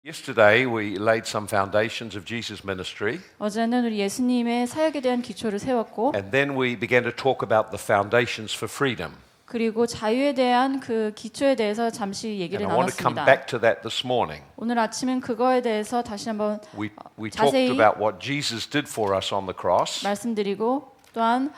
Yesterday we laid some foundations of Jesus' ministry, 어제는 우리 예수님의 사역에 대한 기초를 세웠고 and then we began to talk about the foundations for freedom. 그리고 자유에 대한 그 기초에 대해서 잠시 And 얘기를 I want to come 나눴습니다. back to that this morning. 오늘 아침은 그거에 대해서 다시 한번 We talked 자세히 about what Jesus did for us on the cross, 말씀드리고 또한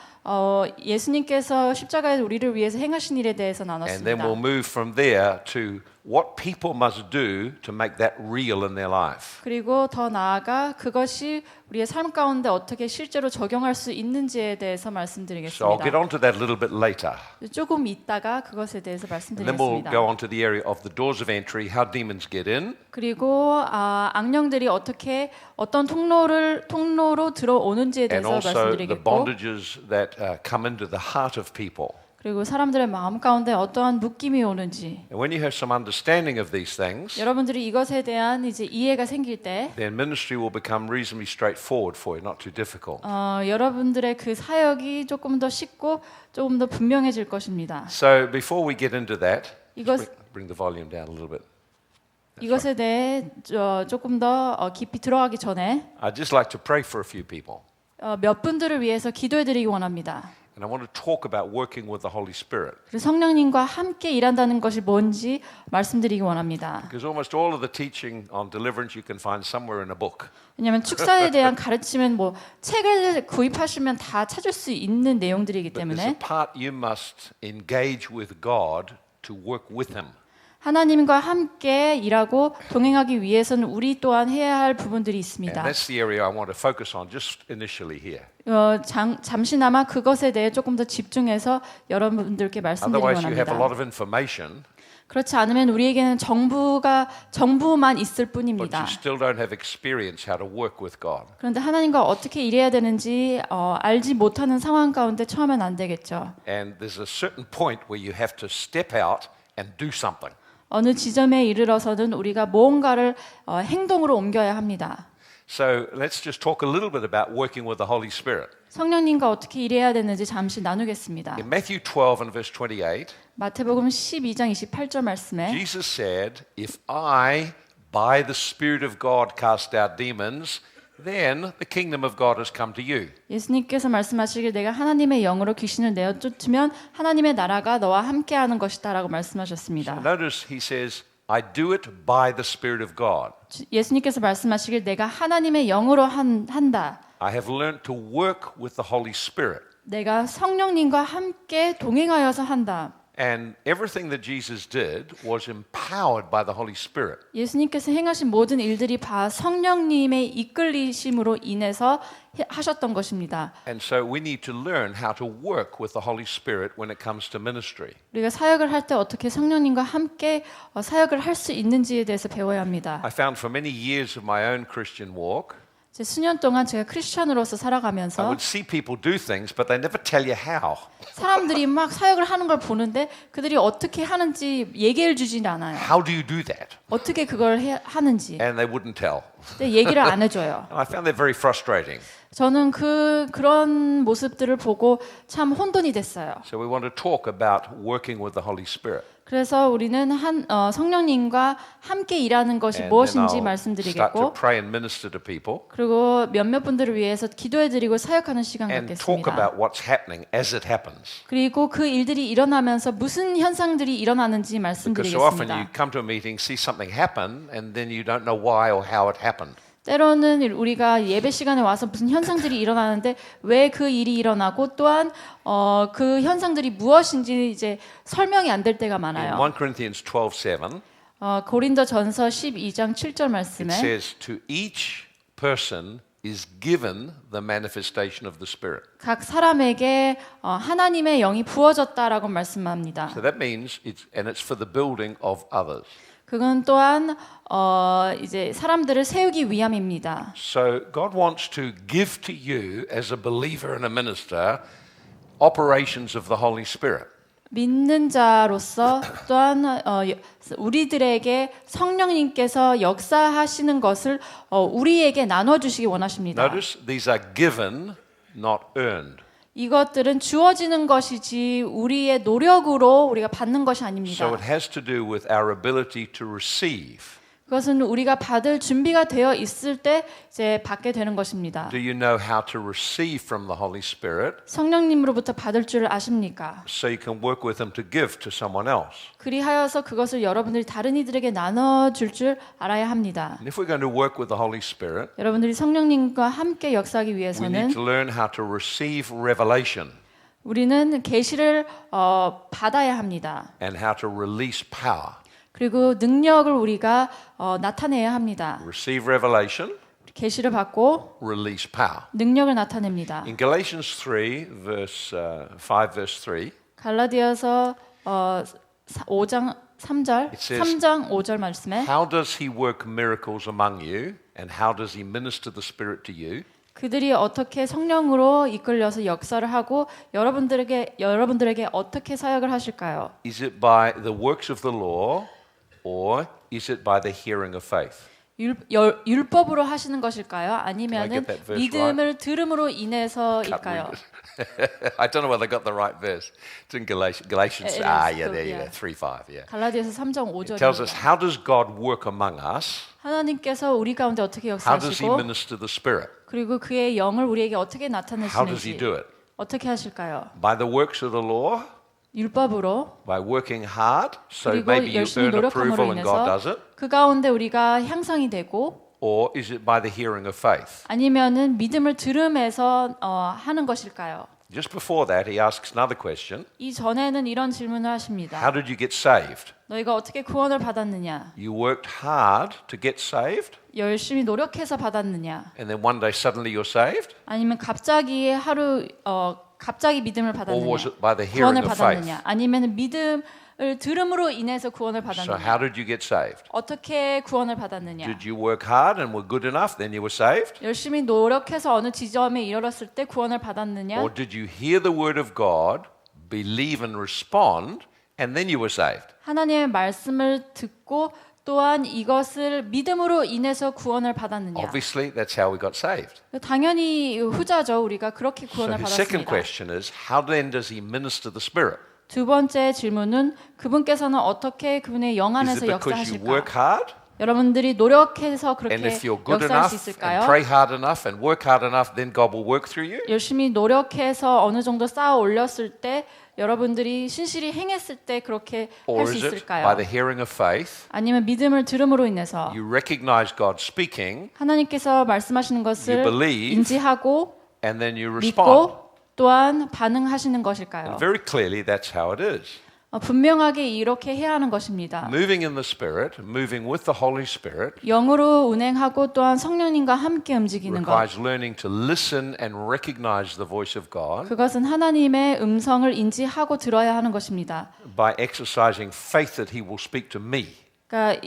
예수님께서 십자가에 우리를 위해서 행하신 일에 대해서 and then 나눴습니다. we'll move from there to what people must do to make that real in their life. 그리고 더 나아가 그것이 우리의 삶 가운데 어떻게 실제로 적용할 수 있는지에 대해서 So I'll 말씀드리겠습니다. get onto that a little bit later. 조금 있다가 그것에 대해서 And then we'll 말씀드리겠습니다. go on to the area of the doors of entry, how demons get in, 그리고 악령들이 어떻게 어떤 통로로 들어오는지에 and 대해서 also the 말씀드리겠고 bondages that come into the heart of people. 그리고 사람들의 마음 가운데 어떠한 묶임이 오는지 And when you have some understanding of these things, 여러분들이 이것에 대한 이제 이해가 생길 때 then ministry will become reasonably straightforward for you, not too difficult. 여러분들의 그 사역이 조금 더 쉽고 조금 더 분명해질 것입니다. So before we get into that, 이것 bring the volume down a little bit. 이것에 대해 조금 더 깊이 들어가기 전에 I'd just like to pray for a few people. 몇 분들을 위해서 기도해드리기 원합니다. And I want to talk about working with the Holy Spirit. 그리고 성령님과 함께 일한다는 것이 뭔지 말씀드리기 원합니다. Because almost all of the teaching on deliverance you can find somewhere in a book. 왜냐하면 축사에 대한 가르침은 뭐 책을 구입하시면 다 찾을 수 있는 내용들이기 But there's a 때문에 part you must engage with God to work with Him. 하나님과 함께 일하고 동행하기 위해서는 우리 또한 해야 할 부분들이 And 있습니다. that's the area I want to focus on just initially here. 잠시나마 그것에 대해 조금 더 집중해서 여러분들께 말씀드리기 Otherwise you have a lot 원합니다. of information, 그렇지 않으면 우리에게는 정부만 있을 but 뿐입니다. you still don't have experience how to work with God. 그런데 하나님과 어떻게 일해야 되는지 알지 못하는 상황 가운데 처하면 안 되겠죠. And there's a certain point where you have to step out and do something. 어느 지점에 이르러서는 우리가 무언가를 행동으로 옮겨야 합니다. So let's just talk a little bit about working with the Holy Spirit. 성령님과 어떻게 일해야 되는지 잠시 나누겠습니다. In Matthew 12 and verse 28, 마태복음 12장 28절 말씀에 Jesus said, "If I, by the Spirit of God, cast out demons, then the kingdom of God has come to you." 예수님께서 말씀하시길 내가 하나님의 영으로 귀신을 내어 쫓으면 하나님의 나라가 너와 함께하는 것이다라고 말씀하셨습니다. Notice he says, "I do it by the Spirit of God." 예수님께서 말씀하시길 내가 하나님의 영으로 한다. I have learned to work with the Holy Spirit. 내가 성령님과 함께 동행하여서 한다. And everything that Jesus did was empowered by the Holy Spirit. 예수님께서 행하신 모든 일들이 다 성령님의 이끌리심으로 인해서 하셨던 것입니다. And so we need to learn how to work with the Holy Spirit when it comes to ministry. 우리가 사역을 할 때 어떻게 성령님과 함께 사역을 할 수 있는지에 대해서 배워야 합니다. I found for many years of my own Christian walk, 제 수년 동안 제가 크리스천으로서 I 살아가면서 would see people do things, but they never tell you how. 사람들이 막 사역을 하는 걸 보는데 그들이 어떻게 하는지 얘기를 주진 않아요. How do you do that? 어떻게 그걸 하는지. And they wouldn't tell. 근데 얘기를 안 해줘요. And I found that very frustrating. 저는 그런 모습들을 보고 참 혼돈이 됐어요. So we want to talk about working with the Holy Spirit. 그래서 우리는 성령님과 함께 일하는 것이 And then 무엇인지 I'll start to 말씀드리겠고 pray and minister to people 그리고 몇몇 분들을 위해서 기도해드리고 사역하는 시간 and talk 갖겠습니다. about what's happening as it happens. 그리고 그 일들이 일어나면서 무슨 현상들이 일어나는지 Because so often you 말씀드리겠습니다. come to a meeting, see something happen, and then you don't know why or how it happened. 때로는 우리가 예배 시간에 와서 무슨 현상들이 일어나는데 왜 그 일이 일어나고 또한 그 현상들이 무엇인지 이제 설명이 안 될 때가 In 많아요. 1 Corinthians 12:7, 고린도전서 12장 7절 it 말씀에 says, "To each person is given the manifestation of the Spirit." 각 사람에게 하나님의 영이 부어졌다라고 말씀합니다. So that means it's for the building of others. 그건 또한 이제 사람들을 세우기 위함입니다. So God wants to give to you as a believer and a minister operations of the Holy Spirit. 믿는 자로서 또한 우리들에게 성령님께서 역사하시는 것을 우리에게 나눠주시기 원하십니다. Notice these are given, not earned. 이것들은 주어지는 것이지 우리의 노력으로 우리가 받는 것이 So 아닙니다. it has to do with our ability to receive. 그것은 우리가 받을 준비가 되어 있을 때 이제 받게 되는 것입니다. Do you know how to receive from the Holy Spirit 성령님으로부터 받을 줄 아십니까? so you can work with them to give to someone else? 그리하여서 그것을 여러분들이 다른 이들에게 나눠줄 줄 알아야 합니다. And if we're going to work with the Holy Spirit, 여러분들이 성령님과 함께 역사하기 we need 위해서는 to learn how to receive revelation 우리는 계시를 받아야 합니다. and how to release power. 그리고 능력을 우리가 나타내야 합니다. Receive revelation, 계시를 받고 release power. 능력을 나타냅니다. In Galatians 3, verse 5, verse 3, 갈라디아서 5장 3절, It says, 3장 5절 말씀에 how does he work miracles among you and how does he minister the Spirit to you? 그들이 어떻게 성령으로 이끌려서 역사를 하고 여러분들에게 어떻게 사역을 하실까요? Is it by the works of the law or is it by the hearing of faith? 율법으로 하시는 것일까요? 아니면은 Can I get that verse 믿음을 들음으로 인해서일까요? I don't know whether I got the right verse. It's in Galatians. It is, There you yeah. go, 3:5. Yeah. 갈라디아서 3장 It tells us 5절입니다. how does God work among us? 하나님께서 우리 가운데 어떻게 How does he 역사하시고 minister the Spirit? 그리고 그의 영을 우리에게 어떻게 How does he 나타내시는지 do it? 어떻게 하실까요? By the works of the law? 율법으로 By working hard? So 그리고 maybe you 열심히 earn approval 노력함으로 and God does 인해서 it? 그 가운데 우리가 향상이 되고 Or is it by the hearing of faith? 아니면은 믿음을 들음에서 하는 것일까요? Just before that, he asks another question. 이 전에는 이런 질문을 하십니다. How did you get saved? 너희가 어떻게 구원을 받았느냐? You worked hard to get saved, 열심히 노력해서 받았느냐? and then one day suddenly you're saved? 아니면 갑자기 갑자기 믿음을 Or 받았느냐? was it by the hearing 구원을 of faith? 받았느냐? 아니면 믿음을 들음으로 인해서 구원을 So 받았느냐? how did you get saved? 어떻게 구원을 받았느냐? Did you work hard and were good enough, then you were saved? 열심히 노력해서 어느 지점에 이르렀을 때 구원을 받았느냐? Or did you hear the word of God, believe and respond, and then you were saved? 하나님의 말씀을 듣고 또한 이것을 믿음으로 인해서 구원을 받았느냐? Obviously, that's how we got saved. 당연히 후자죠. 우리가 그렇게 So 구원을 his second 받았습니다. question is, how then does he minister the Spirit? 두 번째 질문은 그분께서는 어떻게 그분의 영 Is 안에서 it because you 역사하실까? work hard? 여러분들이 노력해서 그렇게 And if you're good 역사할 수 enough and 있을까요? pray hard enough and work hard enough, then God will work through you? 열심히 노력해서 어느 정도 쌓아 올렸을 때 여러분들이 신실히 행했을 때 그렇게 할 Or 수 is it 있을까요? by the hearing of faith, 아니면 믿음을 들음으로 인해서 you recognize God speaking, 하나님께서 말씀하시는 것을 You believe, 인지하고 and then you respond? 믿고 또한 반응하시는 것일까요? Very clearly, that's how it is. 분명하게 이렇게 해야 하는 것입니다. Moving in the Spirit, moving with the Holy Spirit, 영으로 운행하고 또한 성령님과 함께 움직이는 것. requires learning to listen and recognize the voice of God 그것은 하나님의 음성을 인지하고 들어야 하는 것입니다. by exercising faith that He will speak to me. 그러니까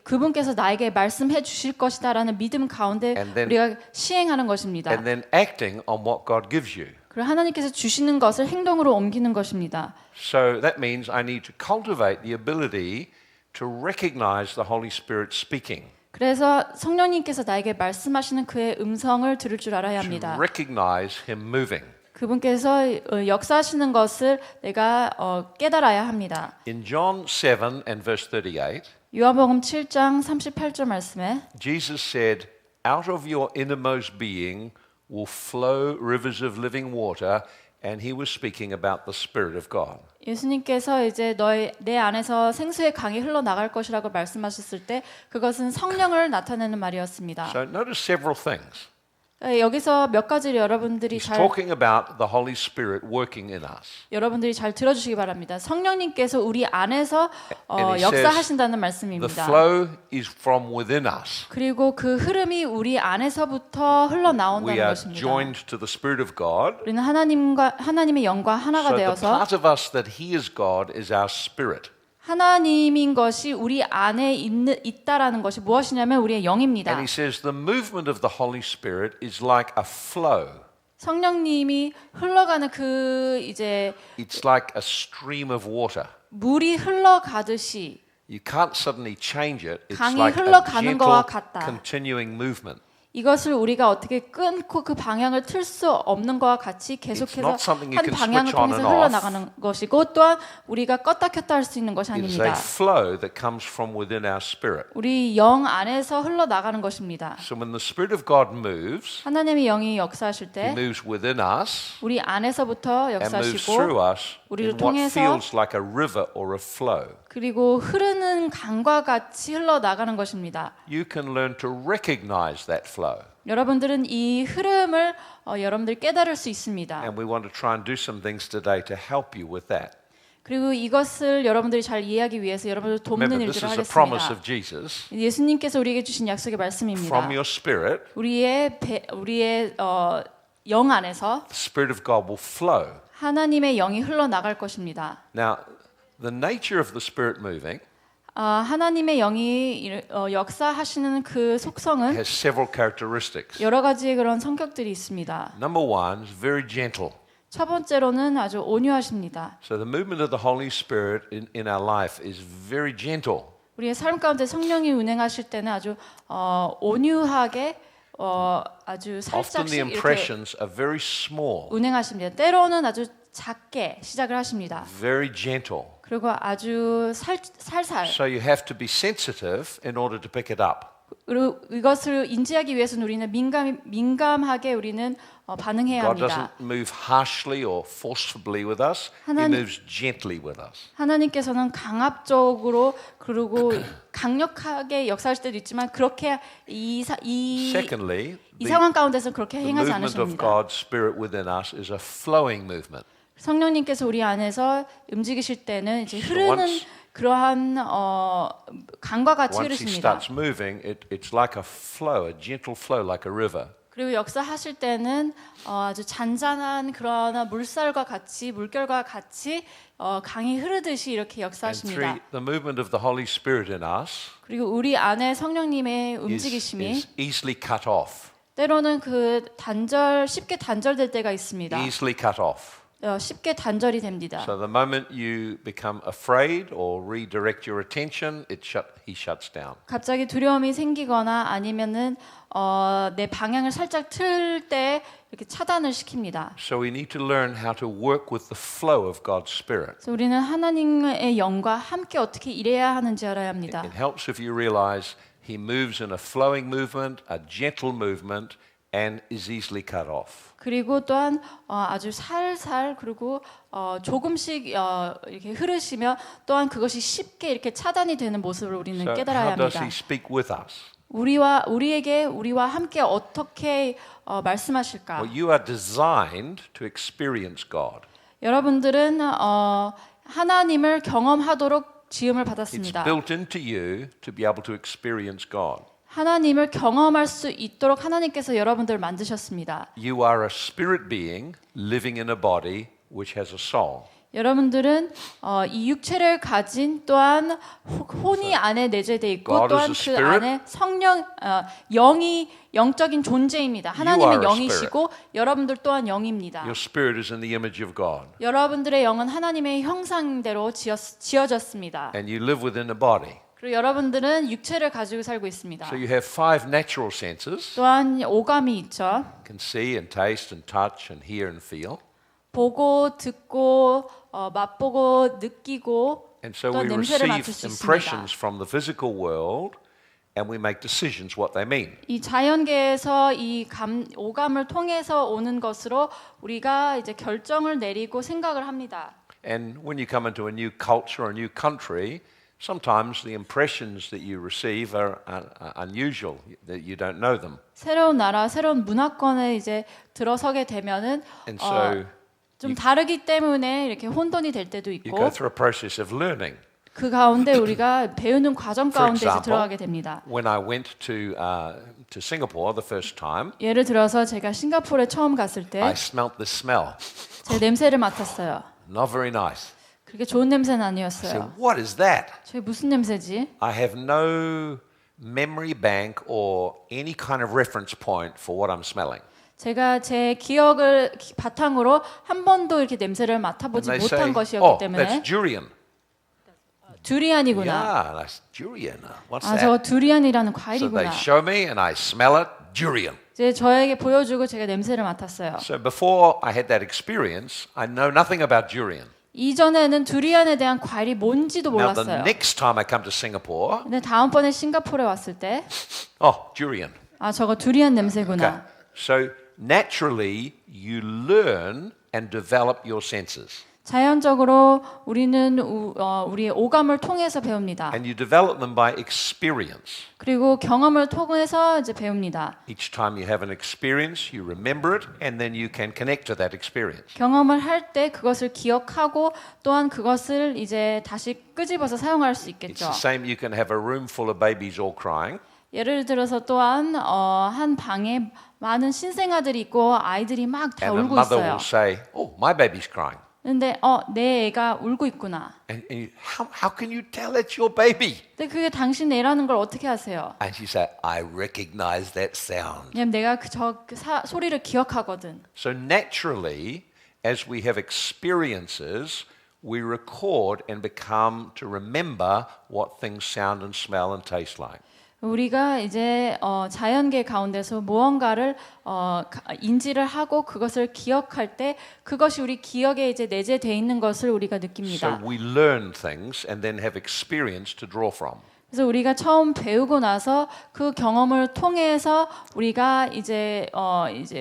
그분께서 나에게 말씀해 주실 것이다라는 믿음 가운데 And then- 우리가 시행하는 것입니다. And then acting on what God gives you. 그리고 하나님께서 주시는 것을 행동으로 옮기는 것입니다. So that means I need to cultivate the ability to recognize the Holy Spirit speaking, 그래서 성령님께서 나에게 말씀하시는 그의 음성을 들을 줄 알아야 to 합니다. recognize Him moving. 그분께서 역사하시는 것을 내가 깨달아야 합니다. In John 7 and verse 38, 요한복음 7장 38절 말씀에 Jesus said, "Out of your innermost being will flow rivers of living water," and he was speaking about the Spirit of God. 예수님께서 이제 내 안에서 생수의 강이 흘러나갈 것이라고 말씀하셨을 때 그것은 성령을 나타내는 말이었습니다. So notice several things. 여기서 몇 가지를 여러분들이 He's talking about the Holy Spirit working in us. 잘 들어주시기 바랍니다. 성령님께서 우리 안에서 And he 역사하신다는 The 말씀입니다. flow is from within us. 그리고 그 흐름이 우리 안에서부터 We 흘러나온다는 are 것입니다. joined to the Spirit of God. 우리는 하나님의 영과 하나가 So the 되어서 part of us that hears God is our spirit. 하나님인 것이 우리 안에 있다라는 것이 무엇이냐면 우리의 영입니다. And he says the movement of the Holy Spirit is like a flow. 성령님이 흘러가는 It's like a stream of water. 물이 흘러가듯이 You can't suddenly change it. It's 강이 like a 흘러가는 gentle, 거와 같다. continuing movement. 이것을 우리가 어떻게 끊고 그 방향을 틀 수 없는 것과 같이 It's 계속해서 not something you 한 can 방향을 switch on 통해서 and off. 흘러나가는 것이고 또한 우리가 껐다 켰다 할 수 있는 것이 It is a 아닙니다. flow that comes from within our spirit. 우리 영 안에서 흘러나가는 것입니다. So when the Spirit of God moves, 하나님의 영이 역사하실 He 때 moves within us 우리 안에서부터 and moves 역사하시고 through us 우리를 in what 통해서 feels like a river or a flow. 그리고 흐르는 강과 같이 흘러나가는 것입니다. You can learn to recognize that flow. 여러분들은 이 흐름을 여러분들 깨달을 수 있습니다. And we want to try and do some things today to help you with that. 그리고 이것을 여러분들이 잘 이해하기 위해서 여러분들 돕는 Remember, this 일들을 is a promise 하겠습니다. of Jesus. 예수님께서 우리에게 주신 약속의 말씀입니다. From your spirit, 우리의 영 안에서 the Spirit of God will flow. 하나님의 영이 흘러나갈 것입니다. Now, the nature of the Spirit moving 하나님의 영이 역사하시는 그 속성은 has several characteristics. 여러 가지의 그런 성격들이 있습니다. Number one is very gentle. 첫 번째로는 아주 온유하십니다. So the movement of the Holy Spirit in our life is very gentle. 우리의 삶 가운데 성령이 운행하실 때는 아주 온유하게 아주 Often the 살짝씩 이렇게 impressions are very small, 운행하십니다. 때로는 아주 작게 시작을 하십니다. very gentle. 그리고 아주 살살. So you have to be sensitive in order to pick it up. 그리고 이것을 인지하기 위해서는 우리는 민감하게 우리는 반응해야 God 합니다. doesn't move harshly or forcibly with us. He moves gently with us. 하나님께서는 강압적으로 그리고 강력하게 역사하실 때도 있지만 그렇게 이 Secondly, 상황 가운데서 그렇게 the 행하지 movement of 않으십니다. God's Spirit within us is a flowing movement. 성령님께서 우리 안에서 움직이실 때는 이제 So 흐르는 once- 그러한 강과 같이 Once He 흐르십니다. starts moving, it's like a flow, a gentle flow, like a river. 그리고 역사하실 때는 아주 잔잔한 그런 물살과 같이 물결과 같이 강이 흐르듯이 이렇게 And 역사하십니다. three, the movement of the Holy Spirit in us 그리고 우리 안에 성령님의 is 움직이심이 easily cut off. 때로는 쉽게 단절될 때가 있습니다. Easily cut off. 쉽게 단절이 됩니다. So the moment you become afraid or redirect your attention, He shuts down. 갑자기 두려움이 생기거나 아니면은 내 방향을 살짝 틀 때 이렇게 차단을 시킵니다. So we need to learn how to work with the flow of God's Spirit. 그래서 우리는 하나님의 영과 함께 어떻게 일해야 하는지 알아야 합니다. It helps if you realize He moves in a flowing movement, a gentle movement, and is easily cut off. 그리고 또한 아주 살살 그리고 조금씩 이렇게 흐르시며 또한 그것이 쉽게 이렇게 차단이 되는 모습을 우리는 So 깨달아야 how does 합니다. He speak with us? 우리와 함께 어떻게 말씀하실까? Well, you are designed to experience God. 여러분들은 하나님을 경험하도록 지음을 It's 받았습니다. built into you to be able to experience God. 하나님을 경험할 수 있도록 하나님께서 여러분들을 만드셨습니다. You are a spirit being living in a body which has a soul. 여러분들은 이 육체를 가진 또한 혼이 안에 내재되어 있고 God 또한 is a 그 spirit. 안에 영이 영적인 존재입니다. are 하나님은 a 영이시고 여러분들 또한 영입니다. Your spirit is in the image of God. 여러분들의 영은 하나님의 형상대로 지어졌습니다. And you live within a body. 그리고 여러분들은 육체를 가지고 살고 있습니다. So you have 5 natural senses. 또한 오감이 있죠. You can see and taste and touch and hear and feel. 보고 듣고 맛보고 느끼고 And so 또 we 냄새를 맡을 receive 수 있습니다. impressions from the physical world and we make decisions what they mean. 이 자연계에서 오감을 통해서 오는 것으로 우리가 이제 결정을 내리고 생각을 합니다. And when you come into a new culture or a new country, sometimes the impressions that you receive are unusual, that you don't know them. 새로운 나라, 새로운 문화권에 이제 들어서게 되면은 And so 좀 다르기 때문에 이렇게 혼돈이 될 때도 you go 있고 through a process of learning. 그 가운데 우리가 배우는 과정 For 가운데 이제 example, 들어가게 됩니다. when I went to Singapore the first time, 예를 들어서 제가 싱가포르에 처음 갔을 때 I smelt the smell. 제 냄새를 맡았어요. Not very nice. 그렇게 좋은 냄새는 I 아니었어요. said, what is that? 저게 무슨 냄새지? I have no memory bank or any kind of reference point for what I'm smelling. 제가 제 기억을 바탕으로 한 번도 이렇게 냄새를 맡아보지 And they say, 못한 것이었기 oh, 때문에 that's durian. 두리안이구나. Yeah, that's durian. What's 아, that? 저거 두리안이라는 So 과일이구나. they show me and I smell it, durian. 이제 저에게 보여주고 제가 냄새를 맡았어요. So before I had that experience, I know nothing about durian. 이전에는 두리안에 대한 과일이 뭔지도 Now the 몰랐어요. next time I come to Singapore, 근데 다음번에 싱가포르에 왔을 때, durian. 저거 두리안 Okay. 냄새구나. So naturally, you learn and develop your senses. 자연적으로 우리는 우리의 오감을 통해서 배웁니다. And you develop them by experience. 그리고 경험을 통해서 이제 배웁니다. Each time you have an experience, you remember it, and then you can connect to that experience. 경험을 할 때 그것을 기억하고 또한 그것을 이제 다시 끄집어서 사용할 수 It's 있겠죠. the same, you can have a room full of babies all crying, 예를 들어서 또한 한 방에 많은 신생아들이 있고 아이들이 막 다 and the 울고 mother 있어요. will say, "Oh, my baby's crying." 근데 내 애가 울고 있구나. And how can you tell it's your baby? 근데 그게 당신 애라는 걸 어떻게 아세요? And she said, "I recognize that sound." 왜냐면 내가 소리를 기억하거든. So naturally, as we have experiences, we record and become to remember what things sound and smell and taste like. 우리가 이제 자연계 가운데서 무언가를 인지를 하고 그것을 기억할 때 그것이 우리 기억에 이제 내재되어 있는 것을 우리가 So 느낍니다. we learn things and then have experience to draw from. 그래서 우리가 처음 배우고 나서 그 경험을 통해서 우리가 이제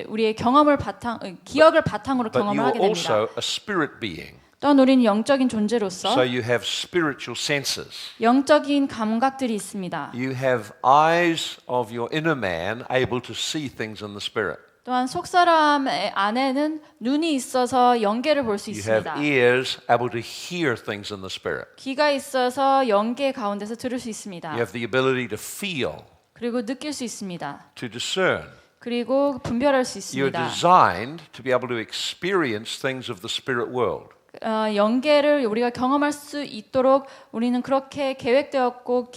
우리의 기억을 바탕으로 But 경험을 you 하게 are 됩니다. also a spirit being. 또한 우리는 영적인 존재로서 So you have spiritual senses. 영적인 감각들이 있습니다. You have eyes of your inner man able to see things in the spirit. 또한 속사람 안에는 눈이 있어서 영계를 볼 수 You have 있습니다. ears able to hear things in the spirit. 귀가 있어서 영계 가운데서 들을 수 있습니다. You have the ability to feel, 그리고 느낄 수 있습니다. to discern. 그리고 분별할 수 You're 있습니다. designed to be able to experience things of the spirit world. 영계를 우리가 경험할 수 있도록 우리는 그렇게 계획되었고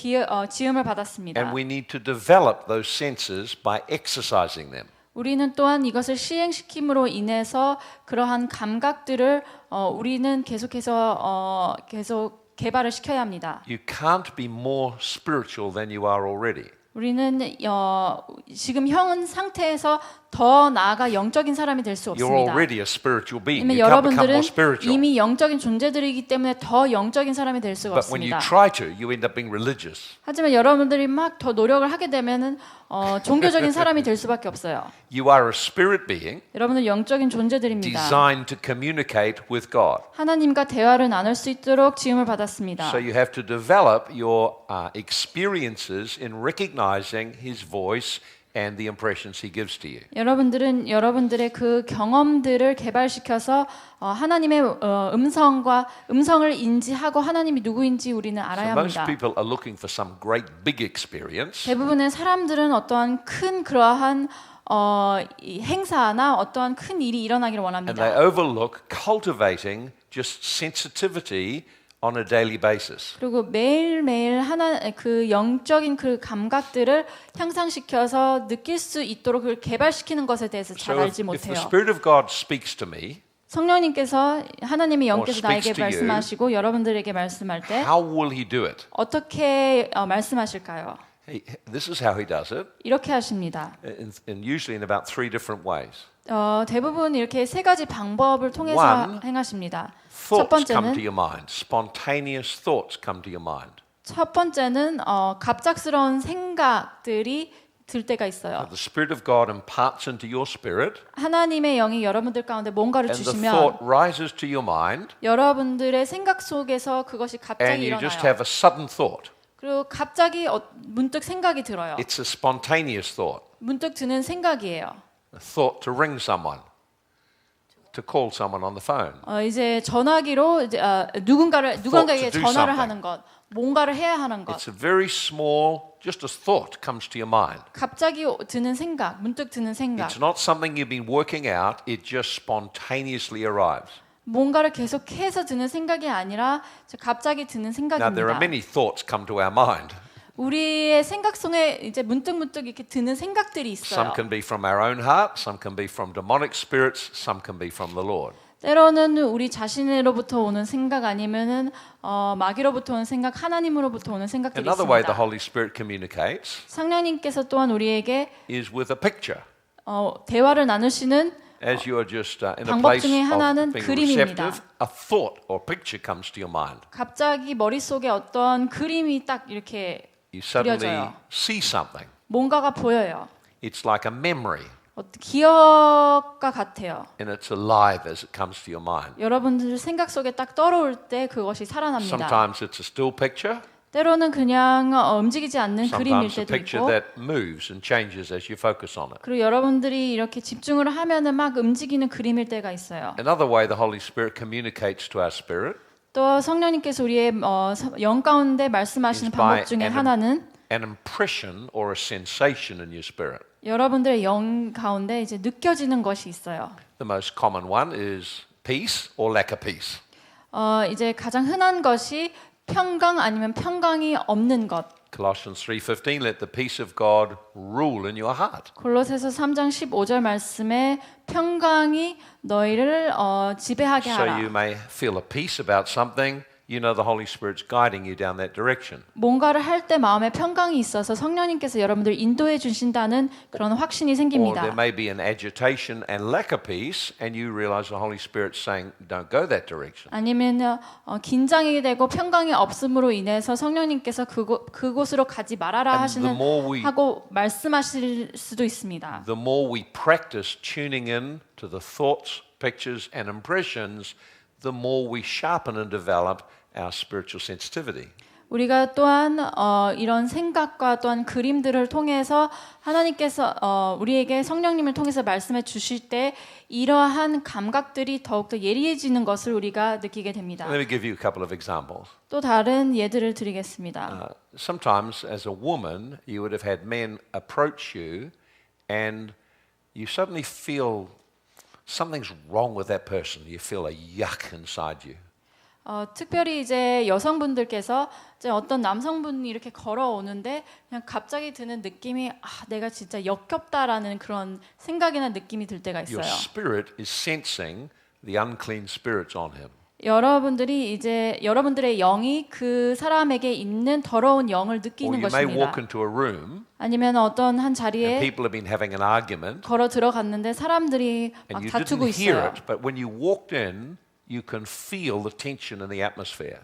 지음을 받았습니다. And we need to develop those senses by exercising them. 우리는 또한 이것을 시행시킴으로 인해서 그러한 감각들을 우리는 계속해서 계속 개발을 시켜야 합니다. You can't be more spiritual than you are already. 우리는 지금 형 상태에서 더 나아가 영적인 사람이 될 수 You're 없습니다. already a spiritual being. 이미 You can't become 여러분들은 more spiritual. 이미 영적인 존재들이기 때문에 더 영적인 사람이 될 수가 But when you 없습니다. try to, you end up being religious. 하지만 여러분들이 막 더 노력을 하게 되면은 종교적인 사람이 될 수밖에 없어요. You are a spirit being 여러분은 영적인 존재들입니다. designed to communicate with God. 하나님과 대화를 나눌 수 있도록 지음을 받았습니다. So you have to develop your experiences in recognizing His voice and the impressions He gives to you. 여러분들은 여러분들의 그 경험들을 개발시켜서 하나님의 음성을 인지하고 하나님이 누구인지 우리는 So 알아야 most 합니다. people are looking for some great big experience, 대부분의 사람들은 어떠한 큰 그러한 이 행사나 어떠한 큰 일이 일어나기를 and they 원합니다. overlook cultivating just sensitivity on a daily basis. 그리고 매일매일 그 영적인 그 감각들을 향상시켜서 느낄 수 있도록 그걸 개발시키는 것에 대해서 잘 So 알지 if the 못해요. Spirit of God speaks to me, 성령님께서 하나님의 영께서 Or speaks 나에게 to you, 말씀하시고 여러분들에게 말씀할 때 how will He do it? 어떻게 말씀하실까요? This is how He does it, 이렇게 하십니다. usually in about 3 different ways. 대부분 이렇게 세 가지 방법을 통해서 One, 행하십니다. 첫 Thoughts come to 번째는 your mind. Spontaneous thoughts come to your mind. 갑작스러운 생각들이 들 때가 있어요. The Spirit of God imparts into your spirit, 하나님의 영이 여러분들 가운데 뭔가를 and the 주시면 thought rises to your mind, 여러분들의 생각 속에서 그것이 and 갑자기 you just 일어나요. have a sudden thought. 그리고 갑자기 문득 생각이 들어요. It's a spontaneous thought. 문득 드는 생각이에요. A thought to ring someone, to call someone on the phone. 이제 전화기로 이제 누군가에게 to do 전화를 something. 하는 것, 뭔가를 해야 하는 것. It's a very small, just a thought comes to your mind. 갑자기 드는 생각, 문득 드는 생각. It's not something you've been working out, it just spontaneously arrives. 뭔가를 계속해서 드는 생각이 아니라 갑자기 드는 Now, there are 생각입니다. many thoughts come to our mind. 우리의 생각 속에 이제 문득 이렇게 드는 생각들이 있어요. Some can be from our own heart, some can be from demonic spirits, some can be from the Lord. 때로는 우리 자신으로부터 오는 생각 아니면은 마귀로부터 오는 생각, 하나님으로부터 오는 생각들이 Another way the 있습니다. Holy Spirit communicates 성령님께서 또한 우리에게 is with a picture. 대화를 나누시는 As you are just in a 방법 place 중에 of 하나는 being 그림입니다. receptive, a thought or picture comes to your mind. 갑자기 머릿속에 어떤 그림이 딱 이렇게 You suddenly 그려져요. see something. 뭔가가 보여요. It's like a memory, 기억과 같아요. and it's alive as it comes to your mind. 여러분들 생각 속에 딱 떠오를 때 그것이 살아납니다. Sometimes it's a still picture, 때로는 그냥 움직이지 않는 그림일 sometimes a 때도 picture 있고, that moves and changes as you focus on it. 그리고 여러분들이 이렇게 집중을 하면은 막 움직이는 그림일 때가 있어요. Another way the Holy Spirit communicates to our spirit 또 성령님께서 우리의 영 가운데 말씀하시는 is by 방법 중에 하나는 an impression or a sensation in your spirit. 여러분들의 영 가운데 이제 느껴지는 것이 있어요. The most common one is peace or lack of peace. 이제 가장 흔한 것이 평강 아니면 평강이 없는 것. Colossians 3:15, let the peace of God rule in your heart. 골로새서 3장 15절 말씀에 평강이 너희를 지배하게 So 하라. you may feel a peace about something, you know the Holy Spirit's guiding you down that direction. 뭔가를 할 때 마음에 평강이 있어서 성령님께서 여러분들 인도해 주신다는 그런 확신이 Or 생깁니다. there may be an agitation and lack of peace, and you realize the Holy Spirit's saying, don't go that direction. 아니면 긴장이 되고 평강이 없음으로 인해서 성령님께서 그곳으로 가지 말아라 And 하시는 the more we- 하고 말씀하실 수도 있습니다. The more we practice tuning in to the thoughts, pictures, and impressions, the more we sharpen and develop our spiritual sensitivity. 우리가 또한 이런 생각과 또한 그림들을 통해서 하나님께서 우리에게 성령님을 통해서 말씀해 주실 때 이러한 감각들이 더욱더 예리해지는 것을 우리가 느끼게 됩니다. Let me give you a couple of examples. 또 다른 예들을 드리겠습니다. Sometimes, as a woman, you would have had men approach you, and you suddenly feel something's wrong with that person. You feel a yuck inside you. 특별히 이제 여성분들께서 이제 어떤 남성분이 이렇게 걸어오는데 그냥 갑자기 드는 느낌이 내가 진짜 역겹다라는 그런 생각이나 느낌이 들 때가 Your 있어요. spirit is sensing the unclean spirits on him. 여러분들이 이제 여러분들의 영이 그 사람에게 있는 더러운 영을 Or 느끼는 you may 것입니다. walk into a room, 아니면 어떤 한 and 자리에 people have been having an argument, 걸어 들어갔는데 사람들이 막 and you 다투고 didn't hear 있어요. it, but when you walked in, you can feel the tension in the atmosphere.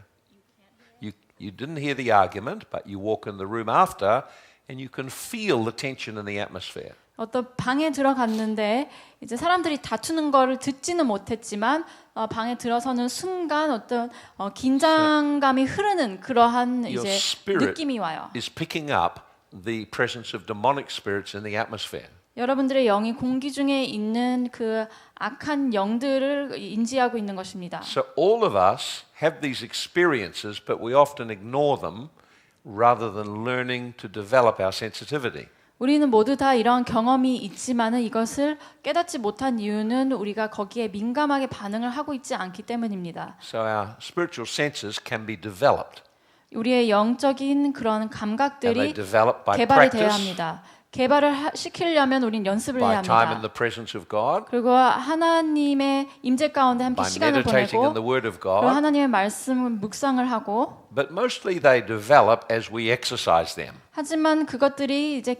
You didn't hear the argument, but you walk in the room after, and you can feel the tension in the atmosphere. 어떤 방에 들어갔는데 이제 사람들이 다투는 거를 듣지는 못했지만 방에 들어서는 순간 어떤 긴장감이 흐르는 그러한 Your 이제 spirit 느낌이 와요. is picking up the presence of demonic spirits in the atmosphere. 여러분들의 영이 공기 중에 있는 그 악한 영들을 인지하고 있는 것입니다. So all of us have these experiences, but we often ignore them rather than learning to develop our sensitivity. 우리는 모두 다 이러한 경험이 있지만은 이것을 깨닫지 못한 이유는 우리가 거기에 민감하게 반응을 하고 있지 않기 때문입니다. So our spiritual senses can be developed. 우리의 영적인 그런 And they 감각들이 develop by 개발이 되어야 practice, 합니다. 개발을 시키려면 우린 연습을 해야 by time in 합니다. the presence of God, 그리고 하나님의 임재 가운데 함께 by 시간을 meditating in the 보내고 Word of 그리고 God. 하나님의 말씀을 묵상을 하고 But mostly they develop as we exercise them. 하지만 그것들이 이제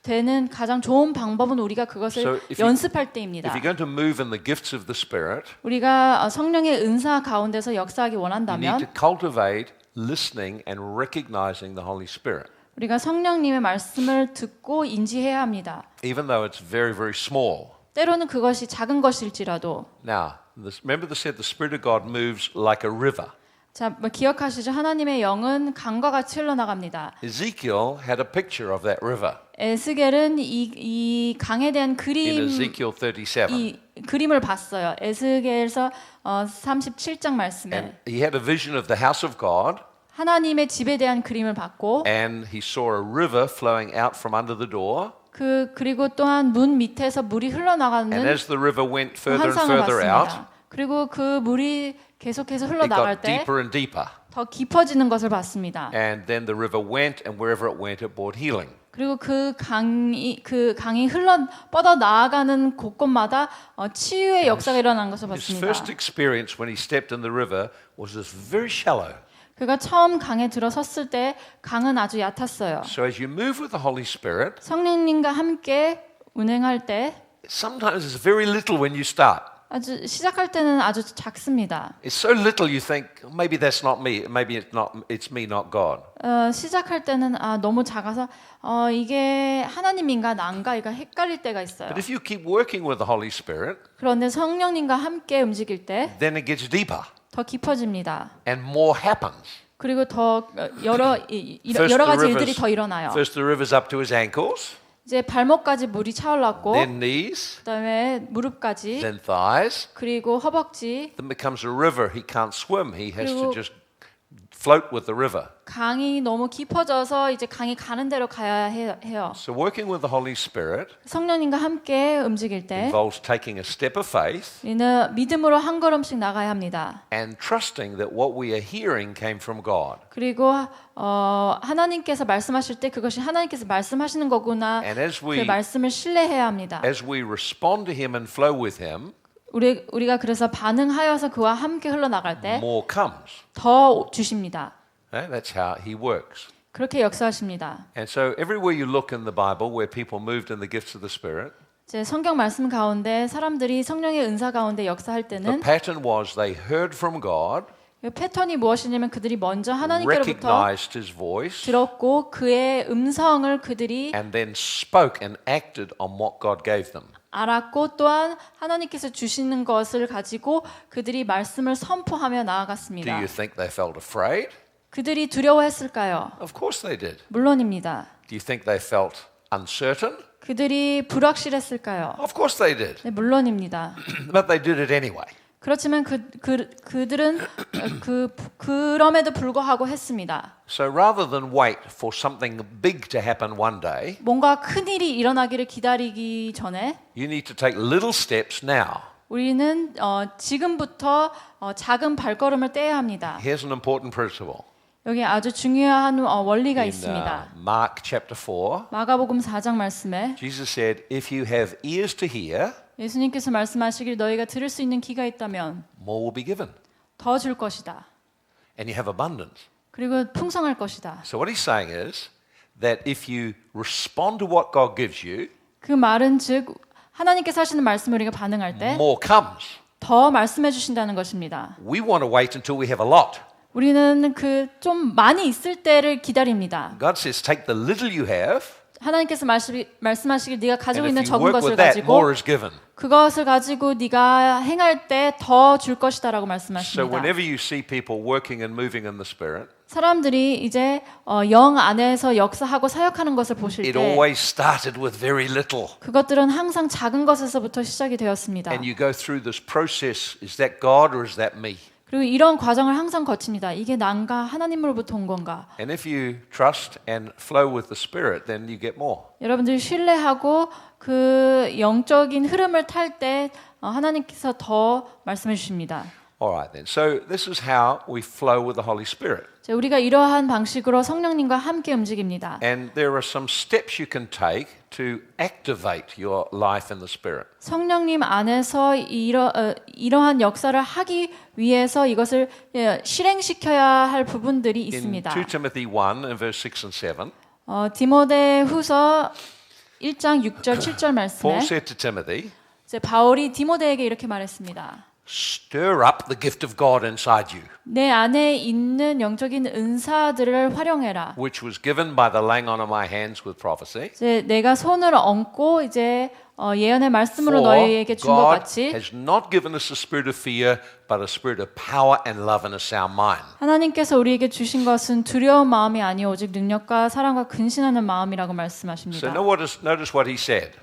개발되는 가장 좋은 방법은 우리가 그것을 So if you- 연습할 때입니다. If you're going to move in the gifts of the Spirit, 우리가 성령의 은사 가운데서 역사하기 you need to 원한다면 cultivate listening and recognizing the Holy Spirit. 우리가 성령님의 말씀을 듣고 인지해야 합니다. Even though it's very, very small. 때로는 그것이 작은 것일지라도 Now, remember they said the Spirit of God moves like a river. 자, 기억하시죠? 하나님의 영은 강과 같이 흘러나갑니다. Ezekiel had a picture of that river 에스겔은 이 강에 대한 in Ezekiel 37. 이 그림을 봤어요. 에스겔서 37장 말씀에 And he had a vision of the house of God, 하나님의 집에 대한 그림을 봤고 and he saw a river flowing out from under the door. 그리고 또한 문 밑에서 물이 And 흘러나가는 as the river went further and 환상을 further out, 봤습니다. 그리고 그 물이 계속해서 it 흘러나갈 got 때 deeper and deeper. 더 깊어지는 것을 봤습니다. And then the river went, and wherever it went, it brought healing. 그리고 그 강이 흘러 뻗어 나아가는 곳곳마다 치유의 역사가 일어난 것을 His 봤습니다. first experience when he stepped in the river was this very shallow. 그가 처음 강에 들어섰을 때 강은 아주 얕았어요. So as you move with the Holy Spirit, 성령님과 함께 운행할 때 sometimes it's very little when you start. 아주 시작할 때는 아주 작습니다. It's so little you think maybe that's not me, maybe it's me, not God. 시작할 때는 너무 작아서 이게 하나님인가 난가 이가 헷갈릴 때가 있어요. But if you keep working with the Holy Spirit, 그런데 성령님과 함께 움직일 때 then it gets deeper 더 깊어집니다. and more happens. 그리고 더 여러 First 여러 the 가지 rivers- 일들이 더 일어나요. First the river's up to his ankles, 이제 발목까지 물이 차올랐고 then knees, 그다음에 무릎까지 then thighs. 그리고 허벅지 Then becomes a river. He can't swim. He has to 그리고- just float with the river. 강이 너무 깊어져서 이제 강이 가는 대로 가야 해요. So working with the Holy Spirit 성령님과 함께 움직일 때 involves taking a step of faith 우리는 믿음으로 한 걸음씩 나가야 합니다. and trusting that what we are hearing came from God. 그리고 하나님께서 말씀하실 때 그것이 하나님께서 말씀하시는 거구나 And as 그 we 말씀을 신뢰해야 합니다. as we respond to Him and flow with Him, 우리가 그래서 반응하여서 그와 함께 흘러나갈 때 more comes. 더 주십니다. Okay? That's how He works. 그렇게 역사하십니다. And so everywhere you look in the Bible where people moved in the gifts of the Spirit, 이제 성경 말씀 가운데 사람들이 성령의 은사 가운데 역사할 the 때는 pattern was they heard from God, 그 패턴이 무엇이냐면 그들이 먼저 하나님께로부터 recognized His voice, 들었고 그의 음성을 그들이 and then spoke and acted on what God gave them. 알았고 또한 하나님께서 주시는 것을 가지고 그들이 말씀을 선포하며 Do 나아갔습니다. you think they felt afraid? 그들이 두려워했을까요? Of course they did. 물론입니다. Do you think they felt uncertain? 그들이 불확실했을까요? Of course they did. 네, 물론입니다. But they did it anyway. 그렇지만 그들은 그럼에도 불구하고 했습니다. So rather than wait for something big to happen one day, 뭔가 큰 일이 일어나기를 기다리기 전에 you need to take little steps now. 우리는 지금부터 작은 발걸음을 떼야 합니다. Here's an important principle. 여기 아주 중요한 원리가 In 있습니다. Mark chapter 4, 마가복음 4장 말씀에 Jesus said, if you have ears to hear, 예수님께서 말씀하시길 너희가 들을 수 있는 귀가 있다면 more will be given. 더 줄 것이다. And you have abundance. 그리고 풍성할 것이다. So what he's saying is that if you respond to what God gives you, 그 말은 즉 하나님께서 하시는 말씀에 우리가 반응할 때 more comes. 더 말씀해 주신다는 것입니다. We want to wait until we have a lot. 우리는 그 좀 많이 있을 때를 기다립니다. God says, take the little you have, 하나님께서 말씀하시길 네가 가지고 and 있는 if you 적은 work 것을 with that, 가지고 more is given. 그것을 가지고 네가 행할 때 더 줄 것이다라고 So 말씀하십니다. whenever you see people working and moving in the Spirit, 사람들이 이제 영 안에서 역사하고 사역하는 것을 보실 it 때 always started with very little. 그것들은 항상 작은 것에서부터 시작이 되었습니다. And you go through this process, is that God or is that me? 그리고 이런 과정을 항상 거칩니다. 이게 난가 하나님으로부터 온 건가? And if you trust and flow with the Spirit, then you get more. 여러분들이 신뢰하고 그 영적인 흐름을 탈 때 하나님께서 더 말씀해 주십니다. All right then. So this is how we flow with the Holy Spirit. 자, 우리가 이러한 방식으로 성령님과 함께 움직입니다. And there are some steps you can take to activate your life in the Spirit. 성령님 안에서 이러한 역사를 하기 위해서 이것을 실행시켜야 할 부분들이 In 있습니다. 2 Timothy 1 and verse 6 and 7, 디모데후서 1장 6절 7절 Paul 말씀에 said to Timothy, 이제 바울이 디모데에게 이렇게 말했습니다. stir up the gift of God inside you, 내 안에 있는 영적인 은사들을 활용해라. which was given by the laying on of my hands with prophecy. 이제 내가 손을 얹고 이제 예언의 말씀으로 For 너희에게 준 것 God 같이 has not given us a spirit of fear, but a spirit of power and love and a sound mind. 하나님께서 우리에게 주신 것은 두려운 마음이 아니요 오직 능력과 사랑과 근신하는 마음이라고 So 말씀하십니다. notice what he said.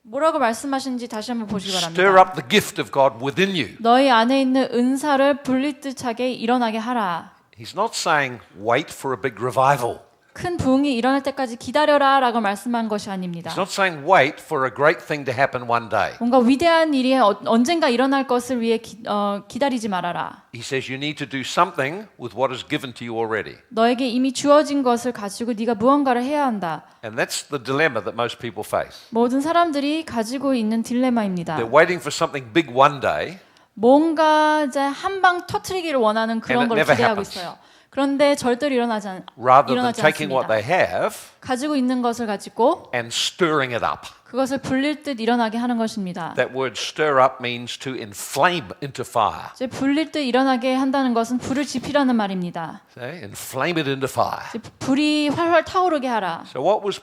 뭐라고 말씀하시는지 다시 한번 보시기 Stir 바랍니다. up the gift of God within you. 너희 안에 있는 은사를 불리듯하게 일어나게 하라. He's not saying wait for a big revival. 큰 부흥이 일어날 때까지 기다려라라고 말씀한 것이 아닙니다. It's not saying wait for a great thing to happen one day. 뭔가 위대한 일이 언젠가 일어날 것을 위해 기다리지 말아라. He says you need to do something with what is given to you already. 너에게 이미 주어진 것을 가지고 네가 무언가를 해야 한다. And that's the dilemma that most people face. 모든 사람들이 가지고 있는 딜레마입니다. They're waiting for something big one day. 뭔가 이제 한 방 터트리기를 원하는 그런 And 걸 it never 기대하고 happens. 있어요. 그런데 절대로 일어나지 Rather than 않습니다. taking what they have 가지고 있는 것을 가지고 and stirring it up. 그것을 불릴 듯 일어나게 하는 것입니다. That word stir up means to inflame into fire. 이제 불릴 듯 일어나게 한다는 것은 불을 지피라는 말입니다. Okay? Inflame it into fire. 이제 불이 활활 타오르게 하라. So what was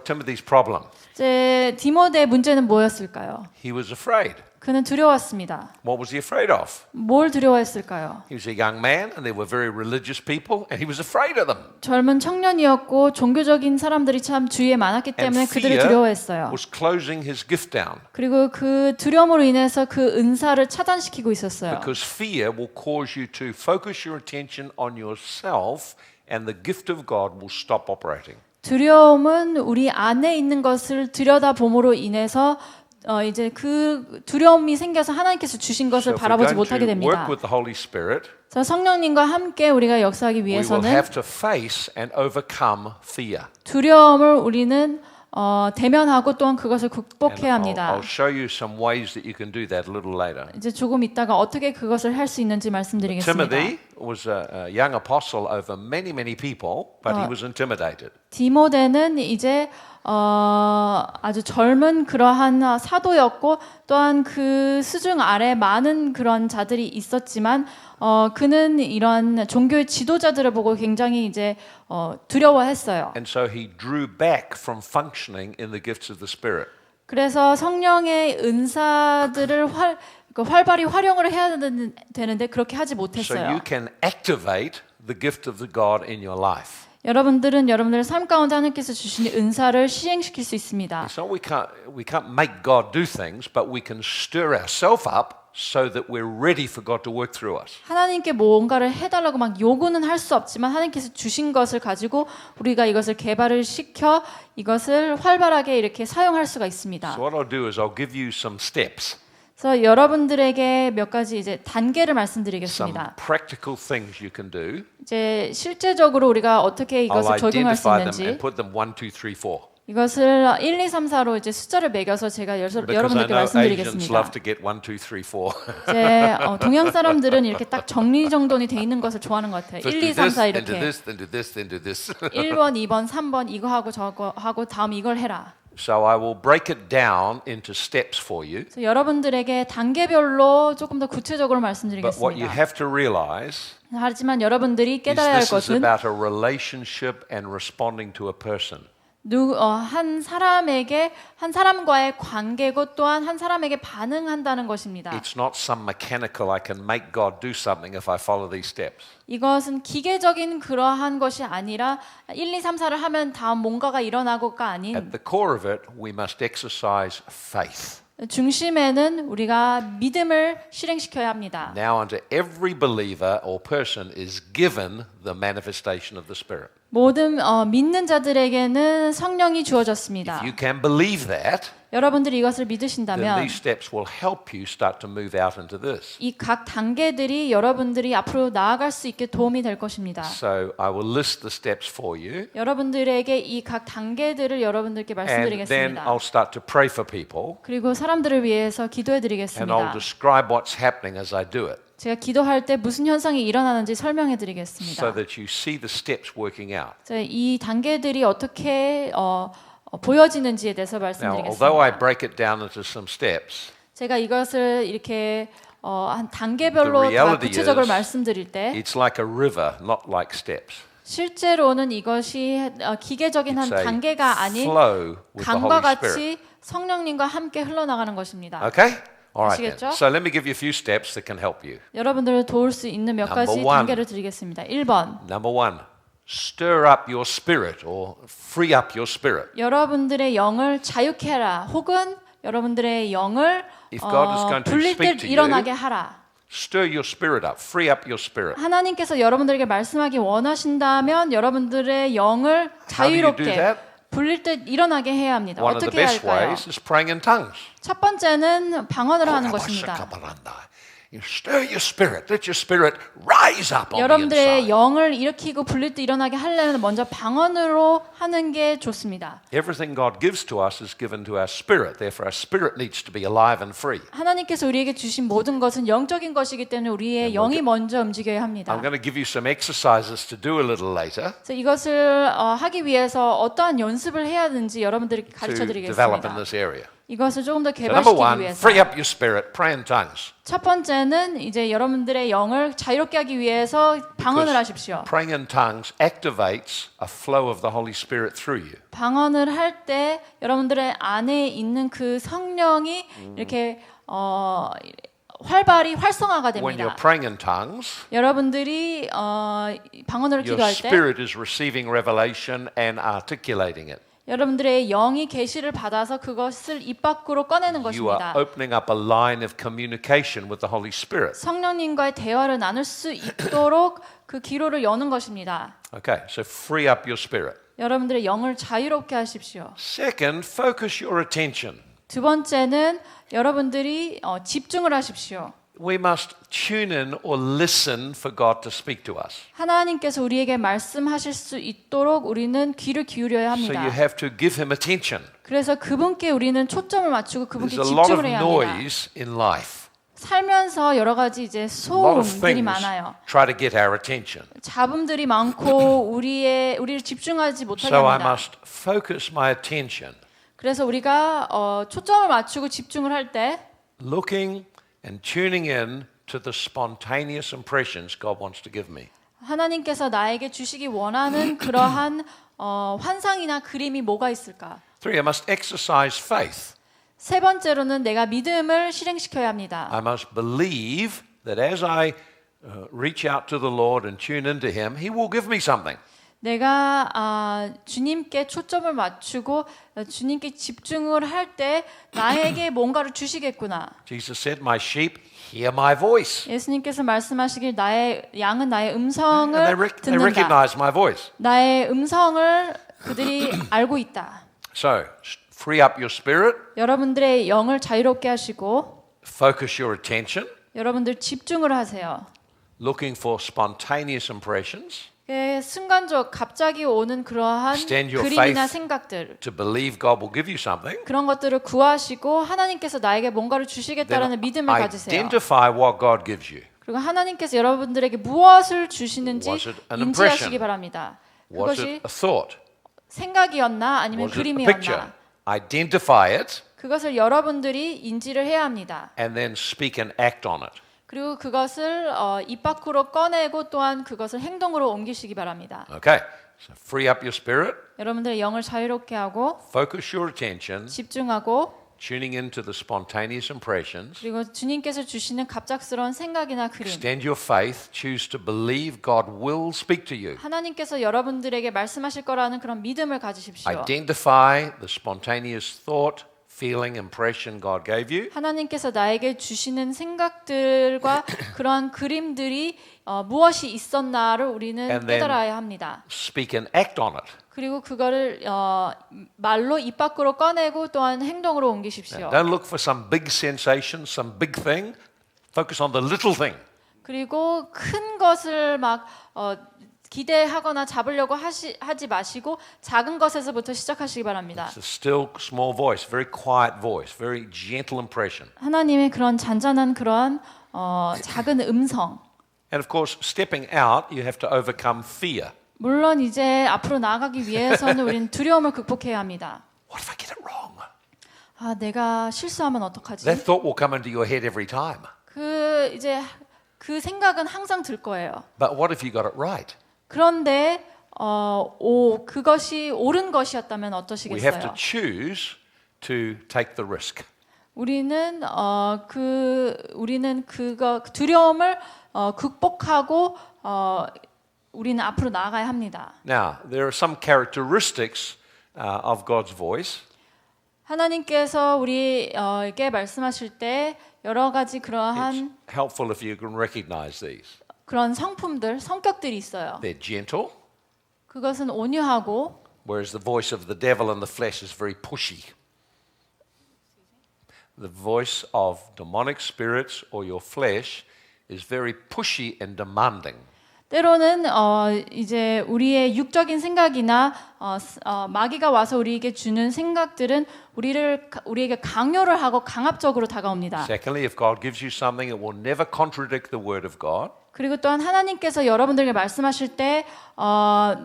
Timothy's problem? 이제 디모데의 문제는 뭐였을까요? He was afraid. 그는 두려웠습니다. What was he afraid of? 뭘 두려워했을까요? He was a young man and they were very religious people and he was afraid of them. 젊은 청년이었고 종교적인 사람들이 참 주위에 많았기 때문에 And 그들을 fear 두려워했어요. was closing his gift down. 그리고 그 두려움으로 인해서 그 은사를 차단시키고 있었어요. Because fear will cause you to focus your attention on yourself and the gift of God will stop operating. 두려움은 우리 안에 있는 것을 들여다봄으로 인해서 이제 그 두려움이 생겨서 하나님께서 주신 것을 So if we're 바라보지 going 못하게 to 됩니다. work with the Holy Spirit, 그래서 성령님과 함께 우리가 역사하기 we will 위해서는 have to face and overcome fear. 두려움을 우리는 대면하고 또한 그것을 And 극복해야 합니다. I'll show you some ways that you can do that a little later. 이제 조금 있다가 어떻게 그것을 할 수 있는지 말씀드리겠습니다. Timothy was a young apostle over many, many people, but he was intimidated. 디모데는 이제 아주 젊은 그러한 사도였고 또한 그 수중 아래 많은 그런 자들이 있었지만 그는 이런 종교의 지도자들을 보고 굉장히 이제 두려워했어요. And so he drew back from functioning in the gifts of the Spirit. 그래서 성령의 은사들을 활발히 활용을 해야 되는데 그렇게 하지 So 못했어요. you can activate the gift of the God in your life. 여러분들은 여러분들의 삶 가운데 하나님께서 주신 은사를 시행시킬 수 있습니다. So we can't make God do things, but we can stir ourselves up so that we're ready for God to work through us. 하나님께 뭔가를 해달라고 막 요구는 할 수 없지만 하나님께서 주신 것을 가지고 우리가 이것을 개발을 시켜 이것을 활발하게 이렇게 사용할 수가 있습니다. So what I'll do is I'll give you some steps, 그래서 여러분들에게 몇 가지 이제 단계를 some 말씀드리겠습니다. practical things you can do. 이제 실제적으로 우리가 어떻게 I'll 이것을 적용할 수 identify them 있는지 and put them 1, 2, 3, 4. 이것을 1, 2, 3, 4로 이제 숫자를 매겨서 제가 Because I 여러분들께 know Asians 말씀드리겠습니다. love to get 1, 2, 3, 4. 이제 동양 사람들은 이렇게 딱 정리정돈이 돼 있는 것을 좋아하는 것 같아요. 1, 2, 3, 4 then do 이렇게 this, then do this, then do this. 1번, 2번, 3번 이거 하고 저거 하고 다음 이걸 해라. So I will break it down into steps for you. 그래서 여러분들에게 단계별로 조금 더 구체적으로 But what you 말씀드리겠습니다. have to realize 하지만 여러분들이 is 깨달아야 할 this is 것은 about a relationship and responding to a person. 한 사람과의 관계고 또한 한 사람에게 반응한다는 것입니다. It's not some mechanical, I can make God do something if I follow these steps. 이것은 기계적인 그러한 것이 아니라 1, 2, 3, 4를 하면 다음 뭔가가 일어나고가 아닌 At the core of it, we must exercise faith. 중심에는 우리가 믿음을 실행시켜야 합니다. Now, unto every believer or person is given the manifestation of the Spirit. 모든 믿는 자들에게는 성령이 주어졌습니다. If you can believe that, 여러분들이 이것을 then 믿으신다면 these steps will help you start to move out into this. 이 각 단계들이 여러분들이 앞으로 나아갈 수 있게 도움이 될 것입니다. So I will list the steps for you, 여러분들에게 이 각 단계들을 여러분들께 and then 말씀드리겠습니다. I'll start to pray for people, 그리고 사람들을 위해서 기도해 and I'll 드리겠습니다. describe what's happening as I do it, 제가 기도할 때 무슨 현상이 일어나는지 설명해 드리겠습니다. so that you see the steps working out. 이 단계들이 어떻게 보여지는지에 대해서 Now, although I 말씀드리겠습니다. break it down into some steps, 제가 이것을 이렇게 한 단계별로 The 다 reality 구체적으로 is 말씀드릴 때 it's like a river, not like steps. 실제로는 이것이 기계적인 한 It's a 단계가 아닌 flow with the 강과 Holy Spirit. 같이 성령님과 함께 흘러나가는 것입니다. Okay? All right. Then. 아시겠죠? So let me give you a few steps that can help you. 여러분들을 도울 수 있는 몇 가지 Number one. 단계를 드리겠습니다. 1번, Number one, stir up your spirit or free up your spirit. 여러분들의 영을 자유케 하라. 혹은 여러분들의 영을 If God is going to 불릴 speak 듯 to you, 일어나게 하라. Stir your spirit up. Free up your spirit. 하나님께서 여러분들에게 말씀하기 원하신다면 여러분들의 영을 How do you do 자유롭게 that? 불릴 때 일어나게 해야 합니다. One of the 어떻게 해야 best 할까요? ways is praying in tongues. 첫 번째는 방언으로 하는 것입니다. You stir your spirit. Let your spirit rise up on the 여러분들의 inside. 영을 일으키고 불릴 때 일어나게 하려면 먼저 방언으로 하는 게 좋습니다. Everything God gives to us is given to our spirit. Therefore, our spirit needs to be alive and free. 하나님께서 우리에게 주신 모든 것은 영적인 것이기 때문에 우리의 영이 먼저 움직여야 합니다. I'm going to give you some exercises to do a little later 그래서 이것을 하기 위해서 어떠한 연습을 해야 하는지 여러분들에게 to 가르쳐 develop in 드리겠습니다. this area. 이것을 조금 더 So number 개발시키기 one, 위해서 free up your spirit. Pray in tongues. 첫 번째는 이제 여러분들의 영을 자유롭게 하기 위해서 방언을 하십시오. Praying in tongues activates a flow of the Holy Spirit through you. 방언을 할 때 여러분들의 안에 있는 그 성령이 이렇게 활발히 활성화가 When you're 됩니다. praying in tongues, 여러분들이 방언으로 your 기도할 때 spirit is receiving revelation and articulating it. 여러분들의 영이 계시를 받아서 그것을 입 밖으로 꺼내는 You are 것입니다. opening up a line of communication with the Holy Spirit. 성령님과의 대화를 나눌 수 있도록 그 기로를 여는 것입니다. Okay, so free up your spirit. 여러분들의 영을 자유롭게 하십시오. Second, focus your attention. 두 번째는 여러분들이 집중을 하십시오. We must tune in or listen for God to speak to us. 하나님께서 우리에게 말씀하실 수 있도록 우리는 귀를 기울여야 So you 합니다. have to give Him attention. 그래서 그분께 우리는 초점을 맞추고 그분께 There's a lot of 집중을 해야 합니다. noise in life. 살면서 여러 가지 이제 A lot of 소음들이 things 많아요. try to get our attention. 잡음들이 많고 우리를 집중하지 못하게 So I 합니다. must focus my attention, 그래서 우리가 초점을 맞추고 집중을 할 때 looking and tuning in to the spontaneous impressions God wants to give me. 하나님께서 나에게 주시기 원하는 그러한 환상이나 그림이 뭐가 있을까? Three, I must exercise faith. 세 번째로는 내가 믿음을 실행시켜야 합니다. I must believe that as I reach out to the Lord and tune into Him, He will give me something. 내가 주님께 초점을 맞추고 주님께 집중을 할 때 나에게 뭔가를 주시겠구나. Jesus said, "My sheep hear my voice." 예수님께서 말씀하시길 나의 양은 나의 And 음성을 they 듣는다. recognize my voice. 나의 음성을 그들이 알고 있다. So, free up your spirit, 여러분들의 영을 자유롭게 하시고 focus your attention, 여러분들 집중을 하세요. looking for spontaneous impressions, 순간적 갑자기 오는 그러한 Extend your 그림이나 faith. 생각들 to believe God will give you something. 그런 것들을 구하시고 하나님께서 나에게 뭔가를 주시겠다라는 믿음을 가지세요. Identify what God gives you. 그리고 하나님께서 여러분들에게 무엇을 주시는지 Was it an 인지하시기 impression? 바랍니다. Was 그것이 it a thought? 생각이었나 아니면 Was it a picture? 그림이었나 Identify it 그것을 여러분들이 인지를 해야 합니다. and then speak and act on it. 그리고 그것을 입 밖으로 꺼내고 또한 그것을 행동으로 옮기시기 바랍니다. Okay, so free up your spirit, 여러분들의 영을 자유롭게 하고 focus your attention, 집중하고 tuning into the spontaneous impressions, 그리고 주님께서 주시는 갑작스러운 생각이나 그림 extend your faith, choose to believe God will speak to you. 하나님께서 여러분들에게 말씀하실 거라는 그런 믿음을 가지십시오. Identify the spontaneous thought, feeling, impression God gave you. 하나님께서 나에게 주시는 생각들과 그러한 그림들이 무엇이 있었나를 우리는 And then- 깨달아야 합니다. Speak and act on it. 그리고 그거를 말로 입 밖으로 꺼내고 또한 행동으로 옮기십시오. Don't look for some big sensation, some big thing. Focus on the little thing. 그리고 큰 것을 막 기대하거나 잡으려고 하지 마시고 작은 것에서부터 시작하시기 바랍니다. It's a still, small voice, very quiet voice, very gentle impression. 하나님의 그런 잔잔한 그러한 작은 음성. And of course, stepping out, you have to overcome fear. 물론 이제 앞으로 나아가기 위해서는 우리는 두려움을 극복해야 합니다. What if I get it wrong? 내가 실수하면 어떡하지? That thought will come into your head every time. 그 생각은 항상 들 거예요. But what if you got it right? 그런데 그것이 옳은 것이었다면 We have 어떠시겠어요? to choose to take the risk. 우리는 그거 두려움을 극복하고 우리는 앞으로 나아가야 합니다. Now, there are some characteristics of God's voice. 하나님께서 우리에게 말씀하실 때 여러 가지 그러한 It's helpful if you can recognize these. 그런 성품들, 성격들이 있어요. They're gentle, 그것은 온유하고 whereas the voice of the devil in the flesh is very pushy. The voice of demonic spirits or your flesh is very pushy and demanding. 때로는 이제 우리의 육적인 생각이나 마귀가 와서 우리에게 주는 생각들은 우리에게 강요를 하고 강압적으로 다가옵니다. Secondly, if God gives you something, it will never contradict the word of God. 그리고 또한 하나님께서 여러분들에게 말씀하실 때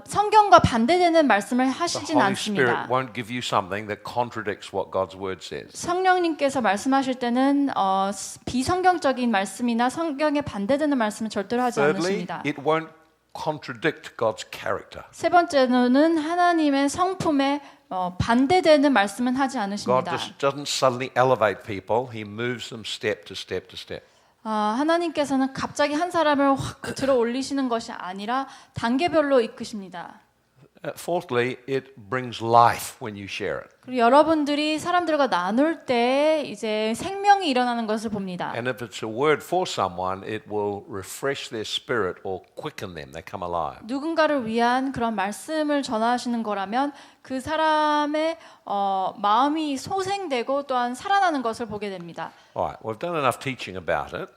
성경과 반대되는 말씀을 The 하시진 Holy Spirit 않습니다. won't give you something that contradicts what God's word says. 성령님께서 말씀하실 때는 비성경적인 말씀이나 성경에 반대되는 말씀을 절대로 하지 Thirdly, 않으십니다. it won't contradict God's character. 세 번째로는 하나님의 성품에 반대되는 말씀은 하지 God 않으십니다. just doesn't suddenly elevate people. He moves them step to step to step. 하나님께서는 갑자기 한 사람을 확 들어 올리시는 것이 아니라 단계별로 이끄십니다. Fourthly, it brings life when you share it. 그리고 여러분들이 사람들과 나눌 때 이제 생명이 일어나는 것을 봅니다. And if it's a word for someone, it will refresh their spirit or quicken them. They come alive. 누군가를 위한 그런 말씀을 전하시는 거라면 그 사람의 마음이 소생되고 또한 살아나는 것을 보게 됩니다. All right, we've done enough teaching about it.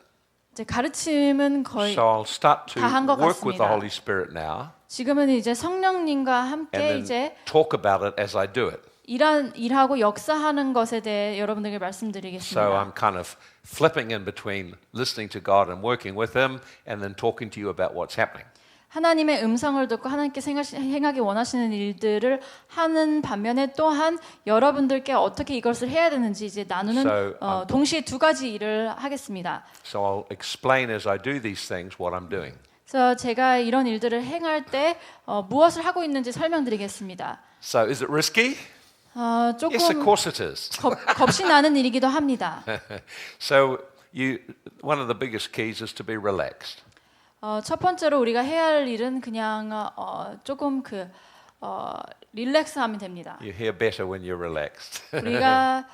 이제 가르침은 거의 So I'll start to 다 한 것 work with the 같습니다. Holy Spirit now 지금은 이제 성령님과 함께 and then 이제 talk about it as I do it. 일하고 역사하는 것에 대해 여러분들에게 So 말씀드리겠습니다. I'm kind of flipping in between listening to God and working with Him and then talking to you about what's happening. 하나님의 음성을 듣고 하나님께 행하기 원하시는 일들을 하는 반면에 또한 여러분들께 어떻게 이것을 해야 되는지 이제 나누는 So, 동시에 두 가지 일을 하겠습니다. So I'll explain as I do these things what I'm doing. 그래서 제가 이런 일들을 행할 때 무엇을 하고 있는지 설명드리겠습니다. So is it risky? Yes, of 조금 course it is. 겁이 나는 일이기도 합니다. So one of the biggest keys is to be relaxed. 첫 번째로 우리가 해야 할 일은 그냥 조금 릴렉스하면 됩니다. You hear better when you're relaxed. 우리가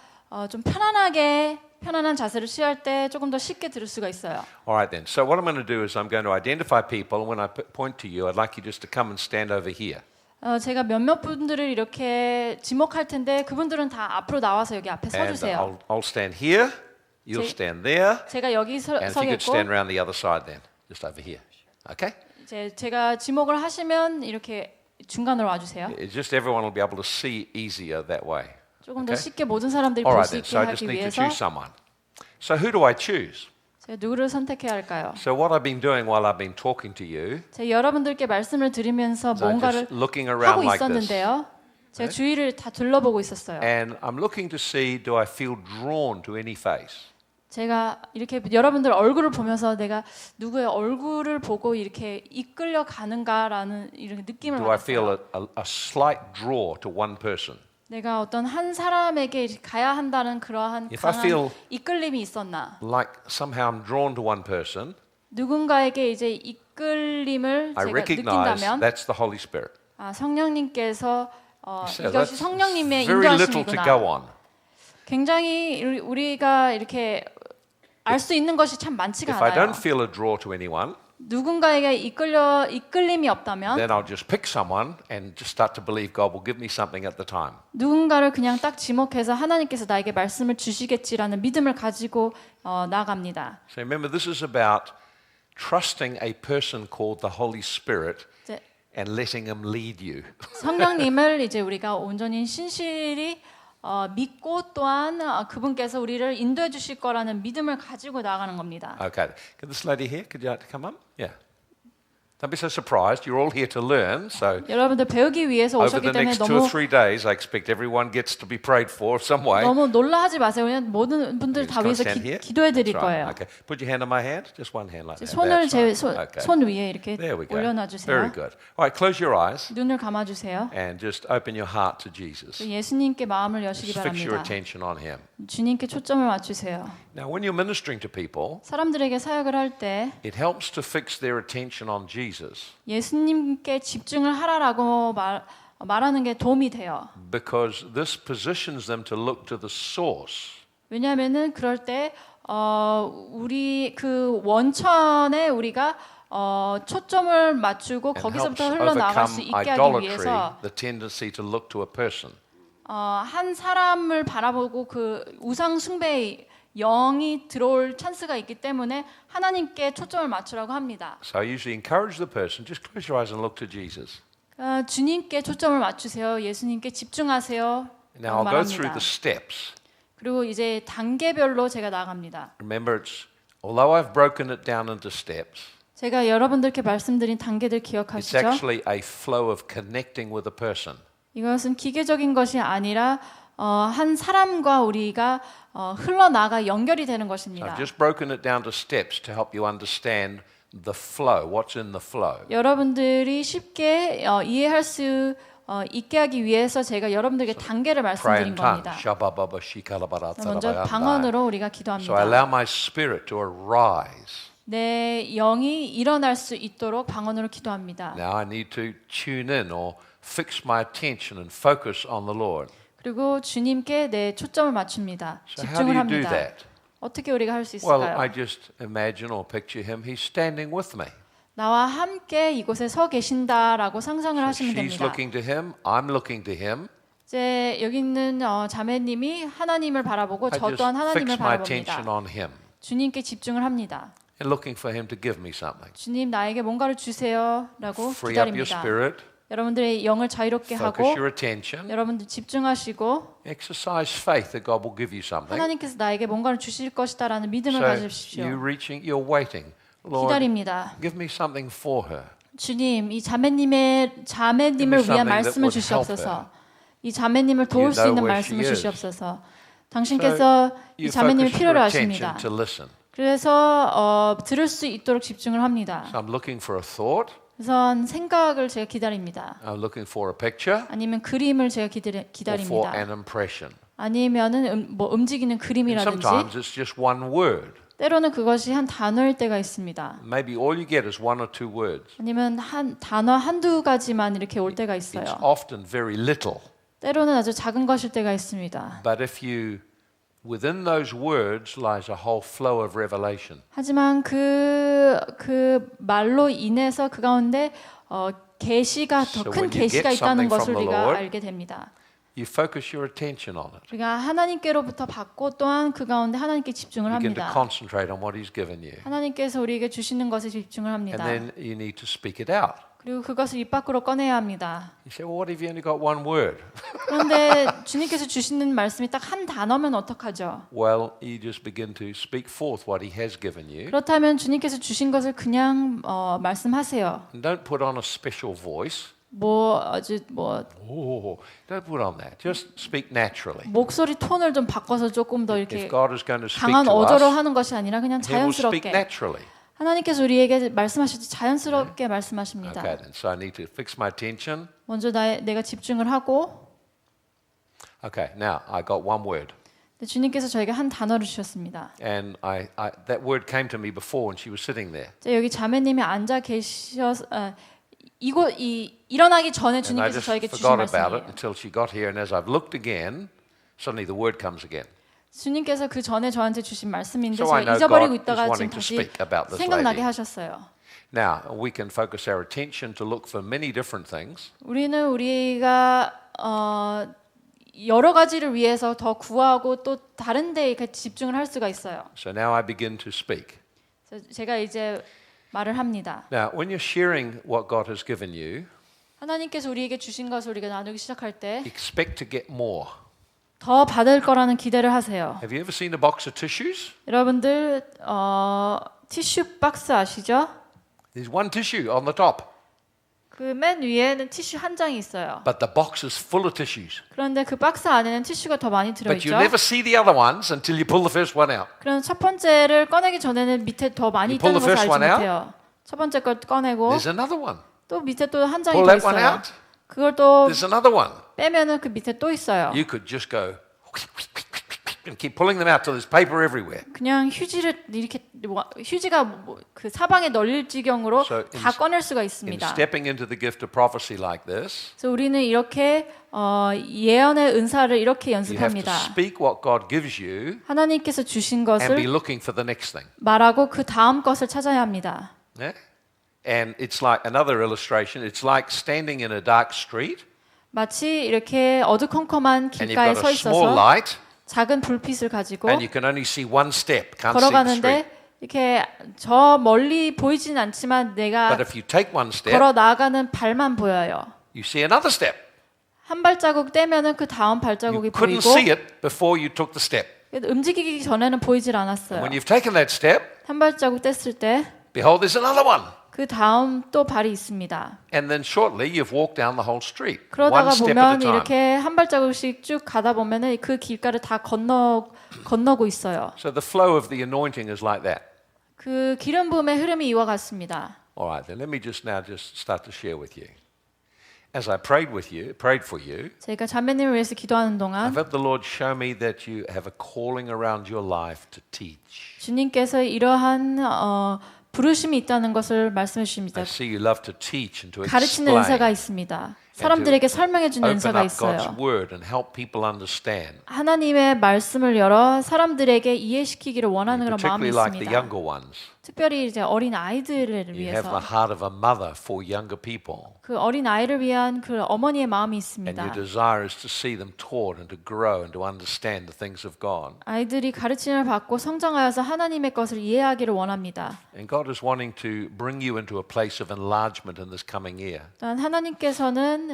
좀 편안한 자세를 취할 때 조금 더 쉽게 들을 수가 있어요. All right then. So what I'm going to do is I'm going to identify people, and when I point to you, I'd like you just to come and stand over here. 제가 몇몇 분들을 이렇게 지목할 텐데 그분들은 다 앞으로 나와서 여기 앞에 서 And 주세요. I'll stand here. You'll 제- stand there. 제가 여기 And if you could stand 서겠고 around the other side then, just over here. Okay? 이제 제가 지목을 하시면 이렇게 중간으로 와주세요. It's just everyone will be able to see easier that way. 조금 더 Okay? 쉽게 모든 사람들이 All 볼 right 수 then. 있게 So I just 하기 need to 위해서 choose someone. So who do I choose? 제가 누구를 선택해야 할까요? So what I've been doing while I've been talking to you 제가 여러분들께 말씀을 드리면서 is I'm 뭔가를 just looking 하고 around like this. 있었는데요. 제가 네? 주위를 다 둘러보고 있었어요. And I'm looking to see, do I feel drawn to any face? 제가 이렇게 여러분들 얼굴을 보면서 내가 누구의 얼굴을 보고 이렇게 이끌려 가는가라는 이런 느낌을 Do I feel 받았어요. a slight draw to one person? 내가 어떤 한 사람에게 이렇게 가야 한다는 그러한 If I 강한 feel- 이끌림이 있었나? Like somehow I'm drawn to one person, 누군가에게 이제 이끌림을 I 제가 recognize 느낀다면 that's the Holy Spirit. 성령님께서 So 이것이 that's 성령님의 very little to 인도하심이구나. go on. 굉장히 우리가 이렇게 알 수 있는 것이 참 많지가 If I 않아요. don't feel a draw to anyone, 누군가에게 이끌림이 없다면 then I'll just pick someone and just start to believe God will give me something at the time. 누군가를 그냥 딱 지목해서 하나님께서 나에게 말씀을 주시겠지라는 믿음을 가지고 나아갑니다. So remember, this is about trusting a person called the Holy Spirit 이제 and letting Him lead you. 성령님을 이제 우리가 온전히 신실히 믿고 또한 그분께서 우리를 인도해 주실 거라는 믿음을 가지고 나가는 겁니다. Okay, can this lady here, could you like to come up? Yeah. Don't be so surprised. You're all here to learn. So 여러분들 배우기 위해서 over 오셨기 the 때문에 next 2 or 너무 3 days, I expect everyone gets to be prayed for some way. 너무 놀라하지 마세요. 그냥 모든 분들 Just 다 gonna 위해서 stand here. 기도해 드릴 That's right. 거예요. Okay. Put your hand on my hand. Just one hand like that. 손을 That's 제 right. Okay. 손 위에 이렇게 There we go. 올려놔 Very 주세요. good. All right, close your eyes 눈을 감아 주세요. and just open your heart to Jesus. 예수님께 마음을 여시기 Just fix your 바랍니다. attention on Him. 주님께 초점을 맞추세요. Now, when you're ministering to people, 사람들에게 사역을 할 때 it helps to fix their attention on Jesus. 예수님께 집중을 하라라고 말하는 게 도움이 돼요. because this positions them to look to the source. 왜냐하면은 그럴 때 우리 그 원천에 우리가 초점을 맞추고 And 거기서부터 helps 흘러나갈 수 overcome 있게 하기 idolatry, 위해서 the tendency to look to a person. 한 사람을 바라보고 그 우상 숭배의 영이 들어올 찬스가 있기 때문에 하나님께 초점을 맞추라고 합니다. So I usually encourage the person, just close your eyes and look to Jesus. 주님께 초점을 맞추세요. 예수님께 집중하세요. Now I'll go through 말합니다. the steps. 그리고 이제 단계별로 제가 나갑니다. Remember, although I've broken it down into steps, 제가 여러분들께 말씀드린 단계들 it's 기억하시죠? actually a flow of connecting with a person. 이것은 기계적인 것이 아니라 한 사람과 우리가 흘러나가 연결이 되는 So 것입니다. I've just broken it down to steps to help you understand the flow, what's in the flow. 여러분들이 쉽게 이해할 수 있게 하기 위해서 제가 여러분들에게 단계를 Pray 말씀드린 in tongues. 겁니다. Shabababa, shikalabara, 먼저 tarabaya, 방언으로 우리가 So I 기도합니다. allow my spirit to arise. 내 영이 일어날 수 있도록 방언으로 기도합니다. Now I need to tune in or fix my attention and focus on the Lord. 그리고 주님께 내 초점을 맞춥니다. So how do 집중을 you do 합니다. that? 어떻게 우리가 할 수 Well, 있을까요? I just imagine or picture him. He's standing with me. 나와 함께 이곳에 서 계신다라고 상상을 So 하시면 she's 됩니다. looking to him. I'm looking to him. 이제 여기 있는 자매님이 하나님을 바라보고 I 저 just 또한 하나님을 fix my attention 바라봅니다. on him 주님께 집중을 합니다. and looking for him to give me something. 주님 나에게 뭔가를 주세요라고 Free up your 기다립니다. spirit. 여러분들의 영을 자유롭게 하고 Focus your attention. 여러분들 집중하시고 Exercise faith that God will give you something. 하나님께서 나에게 뭔가를 주실 것이다라는 믿음을 So 가지십시오. you're waiting. Lord, 기다립니다. give me something for her. 주님, 이 자매님을 something 위한 that 말씀을 would help 주시옵소서. 이 자매님을 도울 수 know 있는 where she 말씀을 is. 주시옵소서. 당신께서 이 You 자매님을 focus 필요로 your 하십니다. attention to listen. 그래서 들을 수 있도록 집중을 합니다. So I'm looking for a thought. 우선 생각을 제가 기다립니다. I'm looking for a picture 아니면 그림을 제가 or for 기다립니다. an impression. 아니면은 뭐 움직이는 And 그림이라든지 sometimes it's just one word. 때로는 그것이 한 단어일 때가 있습니다. Maybe all you get is one or two words. 아니면 한 단어 한두 가지만 이렇게 올 때가 It's 있어요. often very little. 때로는 아주 작은 것일 때가 있습니다. But if you, within those words lies a whole flow of revelation. 하지만 그 말로 인해서 그 가운데 계시가 더 So 큰 when you 계시가 get 있다는 something 것을 from the 우리가 Lord, 알게 됩니다. You focus your attention on it. 우리가 하나님께로부터 받고 또한 그 가운데 하나님께 집중을 Begin to 합니다. concentrate on what He's given you. 하나님께서 우리에게 주시는 것에 집중을 And 합니다. then you need to speak it out. 그리고 그것을 입 밖으로 꺼내야 합니다. You say, well, what if you only got one word? 그런데 주님께서 주시는 말씀이 딱 한 단어면 어떡하죠? Well, you just begin to speak forth what He has given you. 그렇다면 주님께서 주신 것을 그냥 말씀하세요. And don't put on a special voice. 아주 Oh, don't put on that. Just speak naturally. 목소리 톤을 좀 바꿔서 조금 더 이렇게 If God is going to speak 강한 to 어조로 us, 하는 것이 아니라 그냥 He will speak 자연스럽게 naturally. 하나님께서 우리에게 말씀하실 때 자연스럽게 말씀하십니다. Okay, then. So I need to fix my attention. 먼저 내가 집중을 하고 Okay, now I got one word. 주님께서 저에게 한 단어를 주셨습니다. And that word came to me before when she was sitting there. 여기 자매님이 앉아 계셔서 일어나기 전에 And I 주님께서 just 저에게 주신 forgot about it 말씀이에요. until she got here. And as I've looked again, suddenly the word comes again. 주님께서 그 전에 저한테 주신 말씀인데 So I 제가 know 잊어버리고 God is 있다가 지금 wanting to 다시 speak about this 생각나게 lady. 하셨어요. Now, we can focus our attention to look for many different things. 우리가 여러 가지를 위해서 더 구하고 또 다른 데에 집중을 할 수가 있어요. So now I begin to speak. 그래서 제가 이제 말을 합니다. Now, when you're sharing what God has given you, 하나님께서 우리에게 주신 것을 우리가 나누기 시작할 때 expect to get more. 더 받을 거라는 기대를 하세요. Have you ever seen a box of tissues? 여러분들 티슈 박스 아시죠? There's one tissue on the top, 그 맨 위에는 티슈 한 장이 있어요. but the box is full of tissues. 그런데 그 박스 안에는 티슈가 더 많이 But you 들어있죠. never see the other ones until you pull the first one out. 그럼 첫 번째를 꺼내기 전에는 밑에 더 많이 You pull 있다는 the 것을 first 알지 one out? 못해요. 첫 번째 걸 꺼내고 There's another one. 또 밑에 또 한 장이 Pull 더 that one 있어요. out. 그걸 또 There's another one. 빼면은 그 밑에 또 있어요. You could just go And keep pulling them out till there's paper everywhere. 그냥 휴지를 이렇게 휴지가 그 사방에 널릴 지경으로 So 다 꺼낼 수가 In 있습니다. stepping into the gift of prophecy like this, 그래서 우리는 이렇게 예언의 은사를 이렇게 you have to 연습합니다. speak what God gives you 하나님께서 주신 and be 것을 looking for the next thing. 말하고 그 다음 것을 찾아야 합니다. Yeah? And it's like another illustration. It's like standing in a dark street 마치 이렇게 어두컴컴한 and you've 길가에 got 서 a small 있어서 light 작은 불빛을 가지고 and you can only see one step. Can't see the street. 걸어가는데 이렇게 저 멀리 보이진 않지만 내가 But if you take one step, 걸어 나아가는 발만 보여요. you see another step. 한 발자국 떼면은 그 다음 You 발자국이 couldn't 보이고 see it before you took the step. 움직이기 전에는 보이질 않았어요. When you've taken that step, 한 발자국 뗐을 때 그 behold, there's another one. 다음 또 발이 있습니다. And then shortly, you've walked down the whole street, 그러다가 one step at a 보면 time. 이렇게 한 발자국씩 쭉 가다 보면은 그 길가를 다 건너고 있어요. So the flow of the anointing is like that. 그 기름 부음의 흐름이 이와 같습니다. All right, then let me just start to share with you. As I prayed for you, 제가 자매님을 위해서 기도하는 I've 동안 had the Lord show me that you have a calling around your life to teach. 주님께서 이러한 부르심이 있다는 것을 말씀해 주십니다. I see you love to teach and to 가르치는 explain, 은사가 있습니다. 사람들에게 설명해 주는 open 은사가 up God's 있어요. word and help people understand. 하나님의 말씀을 열어 사람들에게 이해시키기를 원하는 그런 마음이 Particularly like the 있습니다. younger ones. 특별히 이제 어린 아이들을 You have the 위해서 heart of a mother for younger people. 그 어린 아이를 위한 그 어머니의 마음이 And 있습니다. your desire is to see them taught and to grow and to understand the things of God. 아이들이 가르침을 받고 성장하여서 하나님의 것을 이해하기를 원합니다. And God is wanting to bring you into a place of enlargement in this coming year. 또한 하나님께서는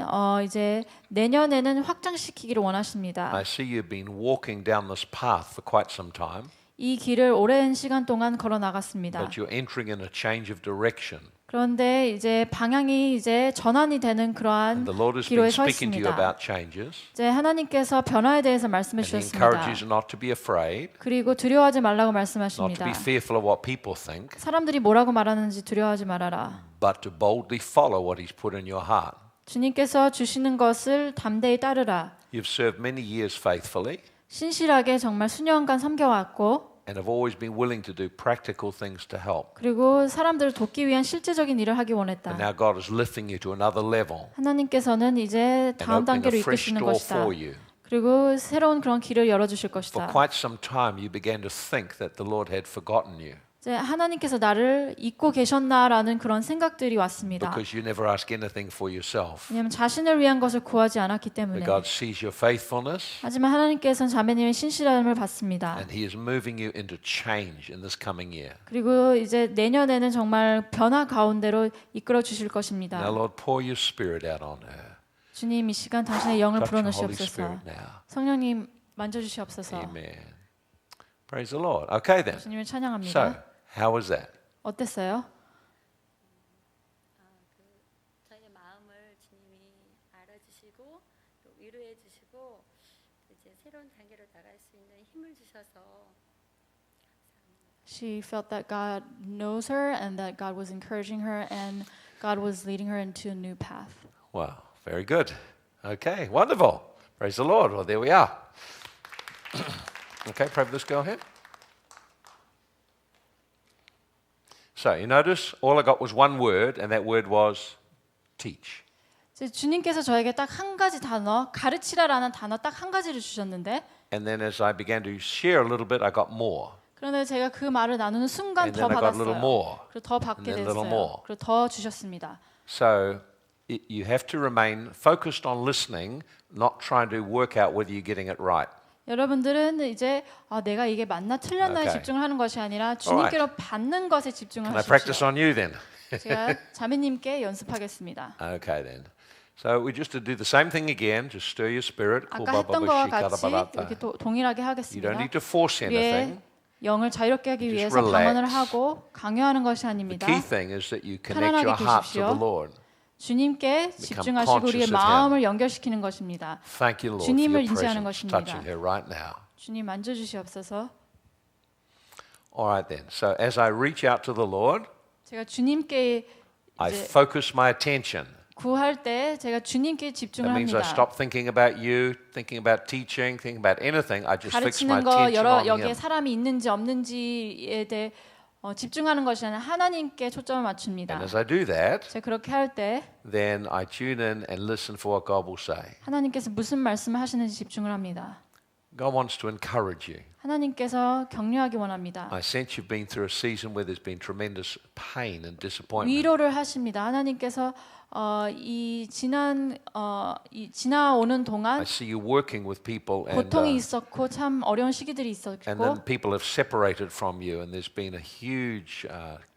이제 내년에는 확장시키기를 원하십니다. I see you've been walking down this path for quite some time, 이 길을 오랜 시간 동안 걸어 나갔습니다. but you're entering in a change of direction. 그런데 이제 방향이 이제 전환이 되는 And 그러한 the Lord has 기로에 been 서 speaking to you 있습니다. about changes, 이제 하나님께서 변화에 대해서 말씀해 and He 주셨습니다. encourages you not to be afraid, 그리고 두려워하지 말라고 not to 말씀하십니다. be fearful of what people think, 사람들이 뭐라고 말하는지 두려워하지 말아라. but to boldly follow what He's put in your heart. 주님께서 주시는 것을 담대히 따르라. You've served many years faithfully 신실하게 정말 수년간 섬겨왔고 and have always been willing to do practical things to help. 그리고 사람들을 돕기 위한 실제적인 일을 하기 원했다. And now God is lifting you to another level 하나님께서는 이제 and 다음 opening 단계로 a fresh 이끄시는 door 것이다. for you. 그리고 새로운 그런 길을 열어주실 For 것이다. quite some time, you began to think that the Lord had forgotten you 이제 하나님께서 나를 잊고 계셨나라는 그런 생각들이 왔습니다. because you never ask anything for yourself. 왜냐하면 자신을 위한 것을 구하지 않았기 But 때문에. God sees your faithfulness 하지만 하나님께서는 자매님의 신실함을 봤습니다. and He is moving you into change in this coming year. 그리고 이제 내년에는 정말 변화 가운데로 이끌어 주실 것입니다. Now, Lord, pour your Spirit out on her. 주님 이 시간 당신의 영을 Touch your Holy 불어넣으시옵소서. Spirit now. 성령님 만져주시옵소서. Amen. Praise the Lord. Okay then. 주님을 So, 찬양합니다. how was that? 어땠어요? 저희의 마음을 주님이 알아주시고 또 위로해 주시고 이제 새로운 단계로 나갈 수 있는 힘을 주셔서 She felt that God knows her and that God was encouraging her and God was leading her into a new path. Wow, very good. Okay, wonderful. Praise the Lord. Well, there we are. Okay, pray for this girl here. So, you notice all I got was one word, and that word was teach. 이제 주님께서 저에게 딱 한 가지 단어, 가르치라라는 단어 딱 한 가지를 주셨는데 And then as I began to share a little bit, I got more. 그런데 제가 그 말을 나누는 순간 And 더 then I got a little 받았어요. more. 그리고 더 받게 And then a little 됐어요. more. 그리고 더 주셨습니다. So, you have to remain focused on listening, not trying to work out whether you're getting it right. 여러분들은 이제 내가 이게 맞나 틀렸나에 Okay. 집중을 하는 것이 아니라 주님께로 받는 것에 집중을 Can I practice 하십시오. on you then? 제가 자매님께 연습하겠습니다. Okay then. So we just to do the same thing again, just stir your spirit. 아까 했던 거와 같이 이렇게 동일하게 You 하겠습니다. don't need to force anything. 우리의 영을 자유롭게 하기 Just 위해서 relax. 방언을 하고 강요하는 것이 The 아닙니다. key thing is that you connect 편안하게 your heart to 계십시오. the Lord. 주님께 집중하시고 conscious 우리의 of 마음을 연결시키는 것입니다. Thank you, Lord, for 주님을 your 인지하는 presence 것입니다. touching her right now. 주님 만져주시옵소서. All right then. So as I reach out to the Lord, 제가 주님께 I 이제 focus my attention. 구할 때 제가 주님께 That 집중을 means I 합니다. stop thinking about you, thinking about teaching, thinking about anything. I just fix my 가르치는 거 attention 여러 on 여기에 Him. 사람이 있는지 없는지에 대해 집중하는 것이 아니라 하나님께 초점을 맞춥니다. And as I do that, 제가 그렇게 할 때 then I tune in and listen for what God will say. 하나님께서 무슨 말씀을 하시는지 집중을 합니다. God wants to encourage you. 하나님께서 격려하기 원합니다. I sense you've been through a season where there's been tremendous pain and disappointment. 위로를 하십니다. 하나님께서 이 지나오는 I 동안 see you working with people 고통이 있었고 참 어려운 시기들이 and 있었고 then people have separated from you and there's been a huge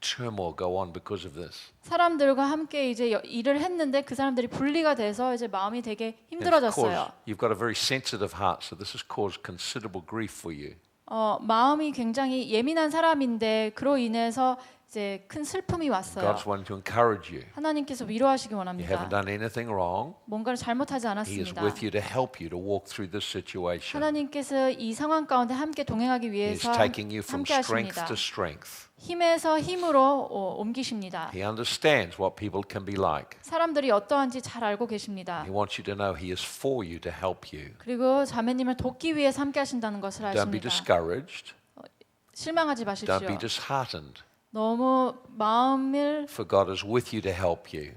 turmoil go on because of this. 사람들과 함께 이제 일을 했는데 그 사람들이 분리가 돼서 이제 마음이 되게 And of course, 힘들어졌어요. you've got a very sensitive heart, so this has caused considerable grief for you. 마음이 굉장히 예민한 사람인데 그로 인해서 이제 큰 슬픔이 왔어요. God's wanting to encourage you. 하나님께서 위로하시기 You haven't 원합니다. done anything wrong. 뭔가를 잘못하지 He is 않았습니다. with you to help you to walk through this situation. 하나님께서 이 상황 가운데 함께 동행하기 He is 위해서 taking you from 함께 strength 하십니다. to strength. 힘에서 힘으로 옮기십니다. He understands what people can be like. 사람들이 어떠한지 잘 알고 계십니다. He wants you to know He is for you to help you. 그리고 자매님을 돕기 위해서 함께 하신다는 것을 Don't be 아십니다. discouraged. 실망하지 Don't 마십시오. be disheartened. 너무 마음을 For God is with you to help you.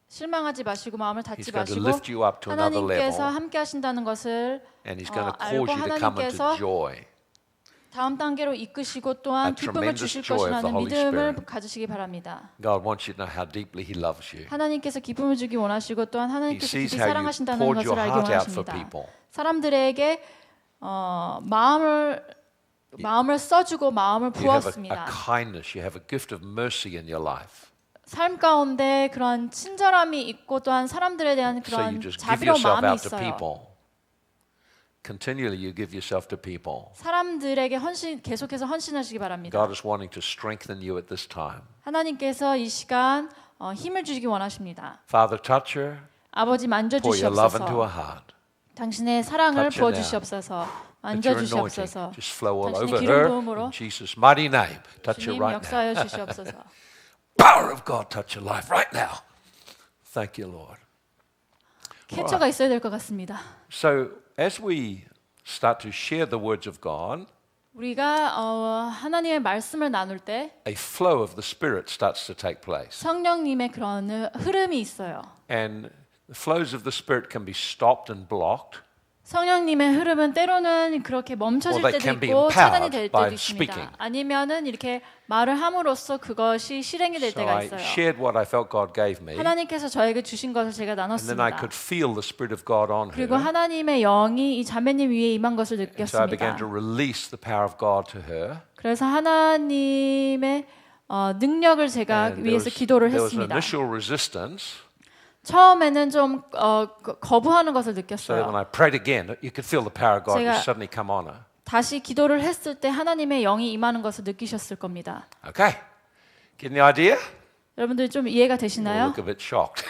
실망하지 마시고 마음을 닫지 He's going to 마시고 lift you up to another 하나님께서 level, 함께 하신다는 것을 and He's going to 알고 cause you to come into 하나님께서 joy. 다음 단계로 이끄시고 또한 A 기쁨을 tremendous 주실 joy of the 것이라는 Holy 믿음을 Spirit. 가지시기 바랍니다. God wants you to know how deeply He loves you. 하나님께서 기쁨을 주기 원하시고 또한 He 하나님께서 sees 깊이 how you 사랑하신다는 poured 것을 your 알기 heart out for 원하십니다. people. 사람들에게 마음을 써주고 마음을 You have a 부었습니다. kindness, you have a gift of mercy in your life. 삶 가운데 그런 친절함이 있고 또한 사람들에 대한 So you 그런 just give 자비로운 yourself 마음이 out to 있어요. people. Continually you give yourself to people. 사람들에게 계속해서 헌신하시기 바랍니다. God is wanting to strengthen you at this time. 하나님께서 이 시간 힘을 주시기 원하십니다. Father, touch her. 아버지 Pour your love into her 만져주시옵소서. heart. 당신의 사랑을 Touch her 부어주시옵소서. Let your 만져주시옵소서. anointing just flow all 당신의 over 기름 her. 부음으로 In Jesus' mighty name. Touch her 주님 right now. 역사하여 주시옵소서. Power of God, touch your life right now. Thank you, Lord. 캡처가 있어야 될 것 같습니다. So as we start to share the words of God, 우리가 하나님의 말씀을 나눌 때 a flow of the Spirit starts to take place. 성령님의 그런 흐름이 있어요. And the flows of the Spirit can be stopped and blocked. 성령님의 흐름은 때로는 그렇게 멈춰질 Or they 때도 can be 있고 차단이 될 empowered by 때도 있습니다. speaking. 아니면은 이렇게 말을 함으로써 그것이 실행이 될 So 때가 I 있어요. shared what I felt God gave me. 하나님께서 저에게 주신 것을 제가 And then I 나눴습니다. could feel the Spirit of God on 그리고 her. 하나님의 영이 이 자매님 위에 임한 것을 And so I began 느꼈습니다. to release the power of God to her. 그래서 하나님의 능력을 제가 And 위해서 기도를 there was an 했습니다. initial resistance. 처음에는 좀 거부하는 것을 So when 느꼈어요. I prayed again, you could feel the power of God 제가- just suddenly come on her. 다시 기도를 했을 때 하나님의 영이 임하는 것을 느끼셨을 겁니다. Okay. Getting the idea? 여러분들 좀 이해가 You 되시나요? look a bit shocked.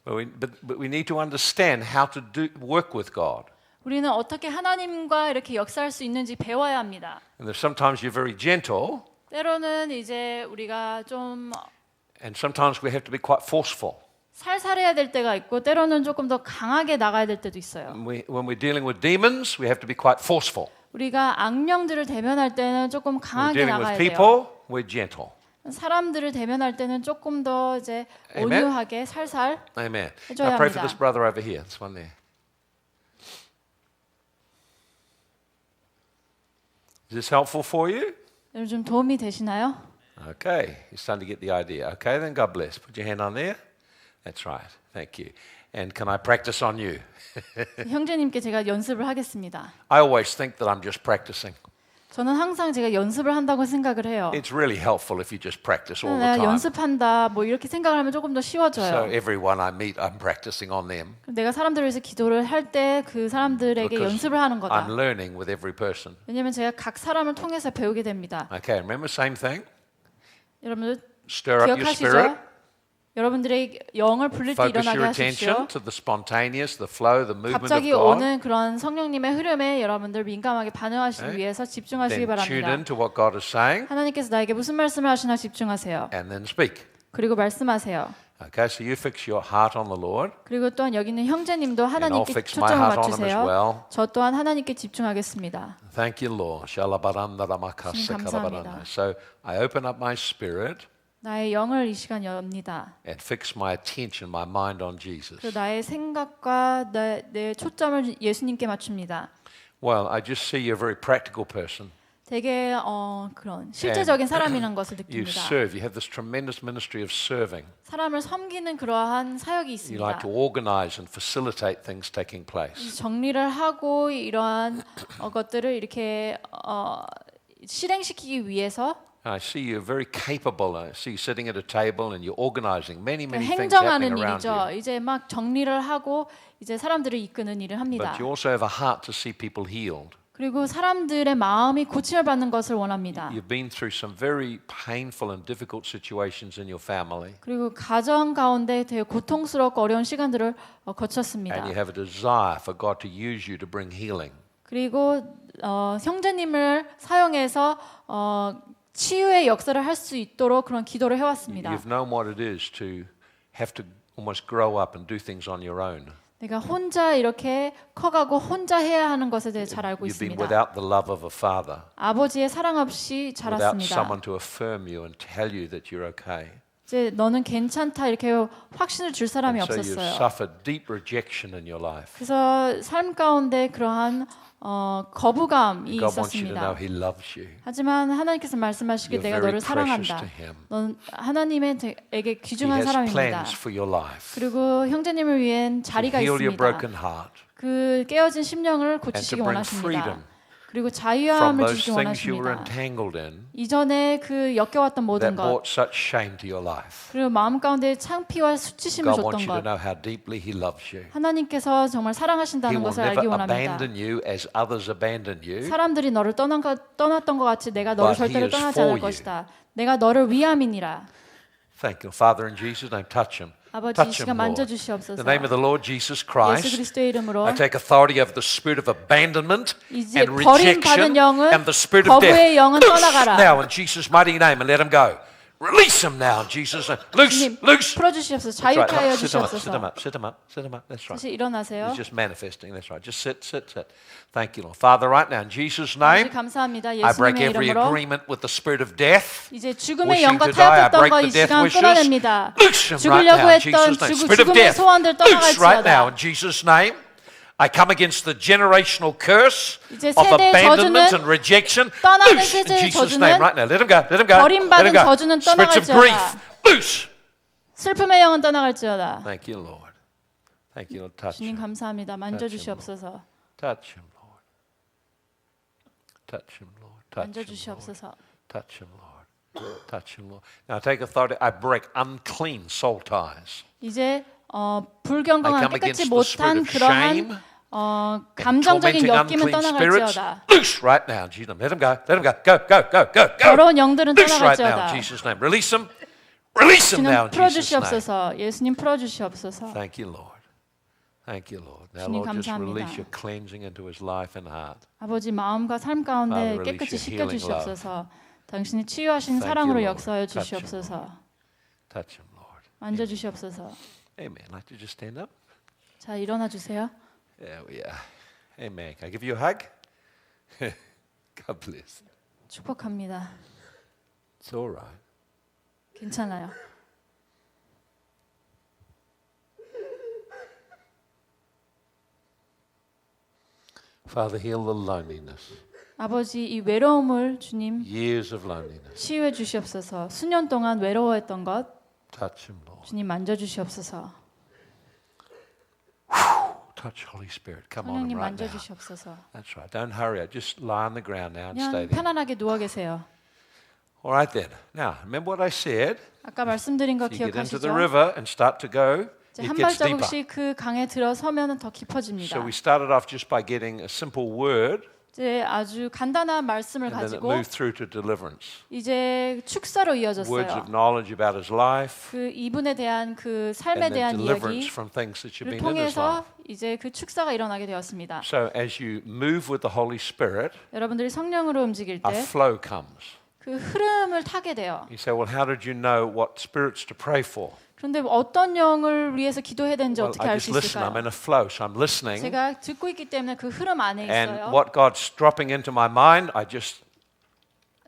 but we need to understand how to work with God. 우리는 어떻게 하나님과 이렇게 역사할 수 있는지 배워야 합니다. And sometimes you're very gentle, 때로는 이제 우리가 좀 and sometimes we have to be quite forceful. 살살해야 될 때가 있고 때로는 조금 더 강하게 나가야 될 때도 있어요. When we're dealing with demons, we have to be quite forceful. 우리가 악령들을 대면할 때는 조금 When we're 강하게 dealing 나가야 with 돼요. people, we're gentle. 사람들을 대면할 때는 조금 더 이제 Amen. 온유하게 살살 Amen. 해줘야 Now pray for 합니다. this brother over here. This one there. Is this helpful for you? 여러분 좀 도움이 되시나요? Okay, you're starting to get the idea. Okay, then God bless. Put your hand on there. That's right. Thank you. And can I practice on you? 형제님께 제가 연습을 하겠습니다. I always think that I'm just practicing. 저는 항상 제가 연습을 한다고 생각을 해요. It's really helpful if you just practice all the 내가 time. 연습한다 뭐 이렇게 생각을 하면 조금 더 So 쉬워져요. everyone I meet, I'm practicing on them. 내가 사람들을 위해서 기도를 할 때 그 사람들에게 Because 연습을 하는 거다. I'm learning with every person. 왜냐하면 제가 각 사람을 통해서 배우게 됩니다. Okay, remember same thing. 여러분들 Stir up your 기억하시죠? spirit. 여러분들의 영을 부릴 때 Focus 일어나게 your 하십시오. attention to the spontaneous, the flow, the movement of 갑자기 God. 오는 그런 성령님의 흐름에 여러분들 민감하게 반응하시기 네. 위해서 집중하시기 Then tune 바랍니다. in to what God is saying 하나님께서 나에게 무슨 말씀을 하시나 집중하세요. and then speak. 그리고 말씀하세요. Okay, so you fix your heart on the Lord, 그리고 또한 여기 있는 형제님도 and I'll 하나님께 fix my 초점을 heart on him as 맞추세요. well. 저 또한 하나님께 집중하겠습니다. Thank you, Lord. 주님 감사합니다. So I open up my spirit 나의 영을 이 시간 엽니다. and fix my attention, my mind on Jesus. 그리고 나의 생각과 내 초점을 예수님께 맞춥니다. Well, I just see you're a very practical person. 되게 그런 실제적인 사람이라는 것을 You 느낍니다. serve. You have this tremendous ministry of serving. 사람을 섬기는 그러한 사역이 You 있습니다. like to organize and facilitate things taking place. 정리를 하고 이러한 것들을 이렇게 실행시키기 위해서 I see you're very capable. I see you sitting at a table and you're organizing many things 행정하는 happening around 일이죠. you. 이제 막 정리를 하고 이제 사람들을 이끄는 일을 합니다. But you also have a heart to see people healed. 그리고 사람들의 마음이 고침을 받는 것을 원합니다. You've been through some very painful and difficult situations in your family, 그리고 가정 가운데 되게 고통스럽고 어려운 시간들을 거쳤습니다. and you have a desire for God to use you to bring healing. 그리고 형제님을 사용해서 치유의 역사를 할 수 있도록 그런 기도를 해왔습니다. You've known what it is to have to almost grow up and do things on your own. 내가 혼자 이렇게 커가고 혼자 해야 하는 것에 대해 잘 알고 You've been 있습니다. without the love of a father, 아버지의 사랑 없이 without 자랐습니다. someone to affirm you and tell you that you're okay. 이제 너는 괜찮다 이렇게 확신을 줄 사람이 And so you've 없었어요. suffered deep rejection in your life. 그래서 삶 가운데 그러한 거부감이 God wants you to know 있었습니다. He loves you. 하지만 하나님께서 말씀하시길 You're 내가 very 너를 precious 사랑한다. to Him. 넌 하나님에게 He 귀중한 has 사람입니다. plans for your life. 그리고 형제님을 위한 To 자리가 heal your 있습니다. broken heart 그 깨어진 심령을 and to 고치시기 bring 원하십니다. freedom 그리고 from 자유함을 those 주시기 things you were 원하십니다. entangled in 이전에 그 엮여왔던 모든 that 것 brought such shame to your life. 그리고 마음 가운데 창피와 수치심을 God wants 줬던 you to 것 know how deeply He loves you. 하나님께서 정말 He 사랑하신다는 will 것을 never 알기 원합니다. abandon you as others abandon you. 사람들이 너를 떠났던 것 같이 내가 너를 But he 절대로 is 떠나지 for 않을 you. 것이다. 내가 너를 위함이니라. Thank you, Father, in Jesus' name. Touch Him. 아버지 이 Touch 시간 Him, Lord. 만져주시옵소서. In the name of the Lord Jesus 예수 Christ, 그리스도의 이름으로 I take authority over the spirit of abandonment 이제 and rejection 버림받은 영은 and the spirit of death. 거부의 영은 Loose 떠나가라. now in Jesus' mighty name and let him go. Release him now in Jesus' name. Loose, 주님 loose. 풀어주시옵소서. That's right. 자유케 하여 Sit him up, sit him 주시옵소서. up, sit him up, sit him up. That's right. 다시 일어나세요. He's just manifesting. That's right. Just sit, sit, sit. Thank you, Lord. Father, right now in Jesus' 아버지 name, 감사합니다. I break 예수님의 every 이름으로 agreement with the spirit of death. 이제 죽음의 Wishing 영과 to die, I 타협했던 break 거 the 이 death 시간 wishes. 끊어냅니다. Loose him right 죽으려고 now in 했던 Jesus' name. Spirit of 죽음의 death, 소원들 loose right now in 떠나갈지어다. Jesus' name. I come against the generational curse 이제 of 세대의 abandonment 저주는 and rejection. 떠나는 Loose in 세대의 Jesus' 저주는 name right now. Let him go. Let him go. Let 버림받은 him go. 저주는 Spirits of 떠나갈지어다. grief, loose. 슬픔의 영은 떠나갈지어다. Thank you, Lord. Thank you, Lord. Touch 주님 him. 감사합니다. 만져주시옵소서. Touch him, Lord. Touch him, Lord. Touch him, Lord. 만져주시옵소서. Touch him, Lord. Touch him, Lord. Now I take authority. I break unclean soul ties. 이제 I 불경건한 come 깨끗이 against the spirit 못한 of shame. 그러한 감정적인 tormenting 엮임은 unclean spirits. 떠나갈지어다. Loose right now, in Jesus' name. Let him go. Let him go. Go, go, go, go, go. 더러운 영들은 Loose right now, 떠나갈지어다. in Jesus' name. Release him. Release him now, 주님 in Jesus' name. 풀어주시옵소서. 예수님 풀어주시옵소서. Thank you, Lord. Thank you, Lord. Now, 주님 Lord, just 감사합니다. release your cleansing into his life and heart. 아버지 마음과 삶 가운데 Father, 깨끗이 release your healing 씻겨주시옵소서. 당신이 치유하신 Thank 사랑으로 you, Lord. 역사하여 Touch him, 주시옵소서. Touch him, Lord. 만져주시옵소서. Amen. Like to just stand up? 자 일어나 주세요. There we are. Amen. Can I give you a hug? God bless. 축복합니다. It's all right. 괜찮아요. Father, heal the loneliness. 아버지 이 외로움을 주님 Years of loneliness. 치유해 주시옵소서. 수년 동안 외로워했던 것 Touch him, Lord. 주님 만져 주시옵소서. Touch Holy Spirit. Come on him 성령님 right 만져 now. 주시옵소서. That's right. Don't hurry. Just lie on the ground now and stay 그냥 there. 편안하게 누워 계세요. All right then. Now, remember what I said? 아까 말씀드린 거 If you get into the 기억하시죠? river and start to go, 이제 it 한 gets deeper. 발자국씩 그 강에 들어서면 더 깊어집니다. So we started off just by getting a simple word, 이제 아주 간단한 말씀을 and then it 가지고 moved through to deliverance. 이제 축사로 Words of 이어졌어요. knowledge about his life, 그 이분에 대한 그 and 삶에 then 대한 deliverance 이야기를 from things that you've been in his 통해서 life. 이제 그 축사가 일어나게 되었습니다. So as you move with the Holy Spirit, 여러분들이 성령으로 움직일 a 때 flow comes. 그 그 흐름을 타게 돼요. You say, well, how did you know what spirits to pray for? 그런데 어떤 영을 위해서 기도해야 되는지 Well, 어떻게 I 알 수 just listen. I'm 있을까요? in a flow, so I'm listening. 제가 듣고 있기 때문에 그 흐름 안에 And 있어요. what God's dropping into my mind, I just